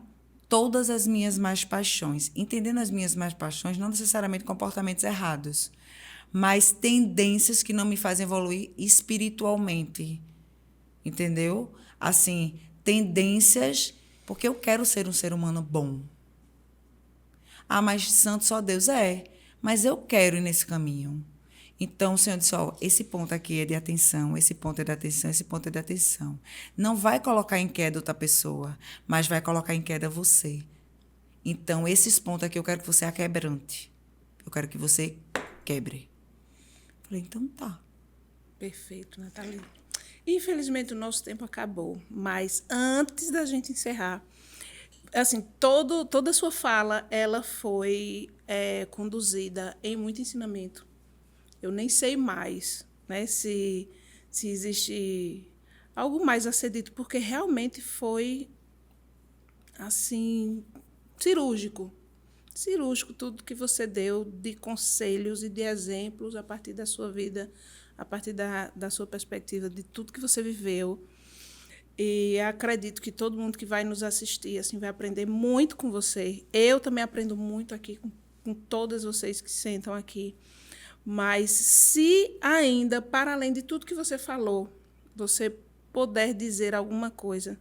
todas as minhas mais paixões. Entendendo as minhas mais paixões, não necessariamente comportamentos errados, mas tendências que não me fazem evoluir espiritualmente. Entendeu? Assim, tendências, porque eu quero ser um ser humano bom. Ah, mas santo só Deus é. Mas eu quero ir nesse caminho. Então, o Senhor disse, esse ponto aqui é de atenção, esse ponto é de atenção, esse ponto é de atenção. Não vai colocar em queda outra pessoa, mas vai colocar em queda você. Então, esses pontos aqui eu quero que você aquebrante. Eu quero que você quebre. Falei, então tá. Perfeito, Nathalie. Infelizmente, o nosso tempo acabou, mas antes da gente encerrar, assim, toda a sua fala, ela foi conduzida em muito ensinamento. Eu nem sei mais, né, se existe algo mais a ser dito, porque realmente foi, assim, cirúrgico tudo que você deu de conselhos e de exemplos a partir da sua vida, a partir da sua perspectiva, de tudo que você viveu. E acredito que todo mundo que vai nos assistir assim, vai aprender muito com você. Eu também aprendo muito aqui com todas vocês que sentam aqui. Mas se ainda, para além de tudo que você falou, você puder dizer alguma coisa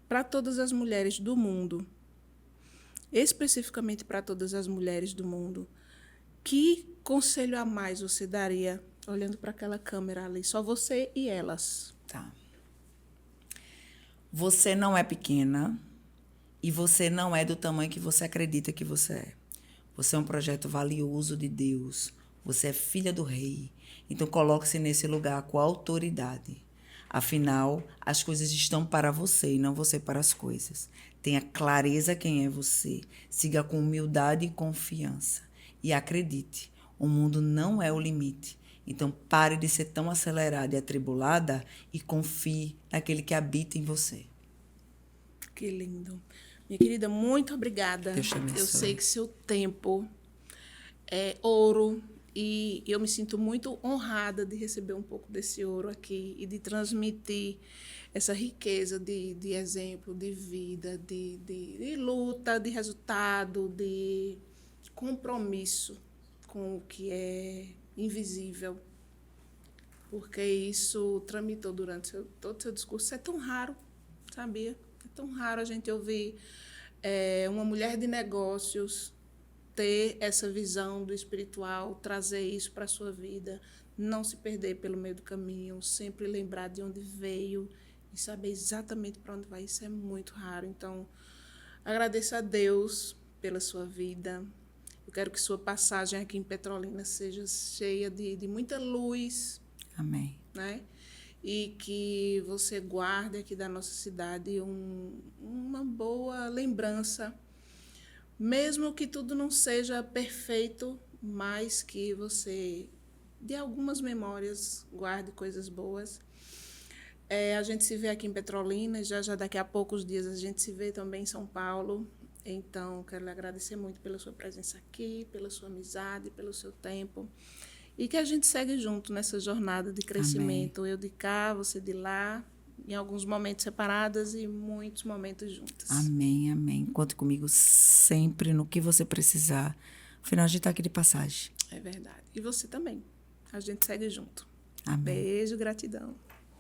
para todas as mulheres do mundo, especificamente para todas as mulheres do mundo, que conselho a mais você daria, olhando para aquela câmera ali, só você e elas? Tá. Você não é pequena e você não é do tamanho que você acredita que você é. Você é um projeto valioso de Deus. Você é filha do rei. Então, coloque-se nesse lugar com autoridade. Afinal, as coisas estão para você e não você para as coisas. Tenha clareza quem é você. Siga com humildade e confiança. E acredite, o mundo não é o limite. Então, pare de ser tão acelerada e atribulada e confie naquele que habita em você. Que lindo. Minha querida, muito obrigada. Deus te abençoe. Eu sei que seu tempo é ouro e eu me sinto muito honrada de receber um pouco desse ouro aqui e de transmitir essa riqueza de exemplo, de vida, de luta, de resultado, de compromisso com o que é invisível. Porque isso tramitou durante todo o seu discurso. Isso é tão raro, sabia? É tão raro a gente ouvir uma mulher de negócios ter essa visão do espiritual, trazer isso para a sua vida, não se perder pelo meio do caminho, sempre lembrar de onde veio e saber exatamente para onde vai. Isso é muito raro. Então, agradeço a Deus pela sua vida. Eu quero que sua passagem aqui em Petrolina seja cheia de muita luz. Amém. Né? E que você guarde aqui da nossa cidade uma boa lembrança, mesmo que tudo não seja perfeito, mas que você, de algumas memórias, guarde coisas boas. A gente se vê aqui em Petrolina, já daqui a poucos dias a gente se vê também em São Paulo. Então, quero lhe agradecer muito pela sua presença aqui, pela sua amizade, pelo seu tempo. E que a gente segue junto nessa jornada de crescimento. Amém. Eu de cá, você de lá, em alguns momentos separadas e muitos momentos juntas. Amém, amém. Conte comigo sempre no que você precisar. Afinal, a gente está aqui de passagem. É verdade. E você também. A gente segue junto. Amém. Beijo, gratidão.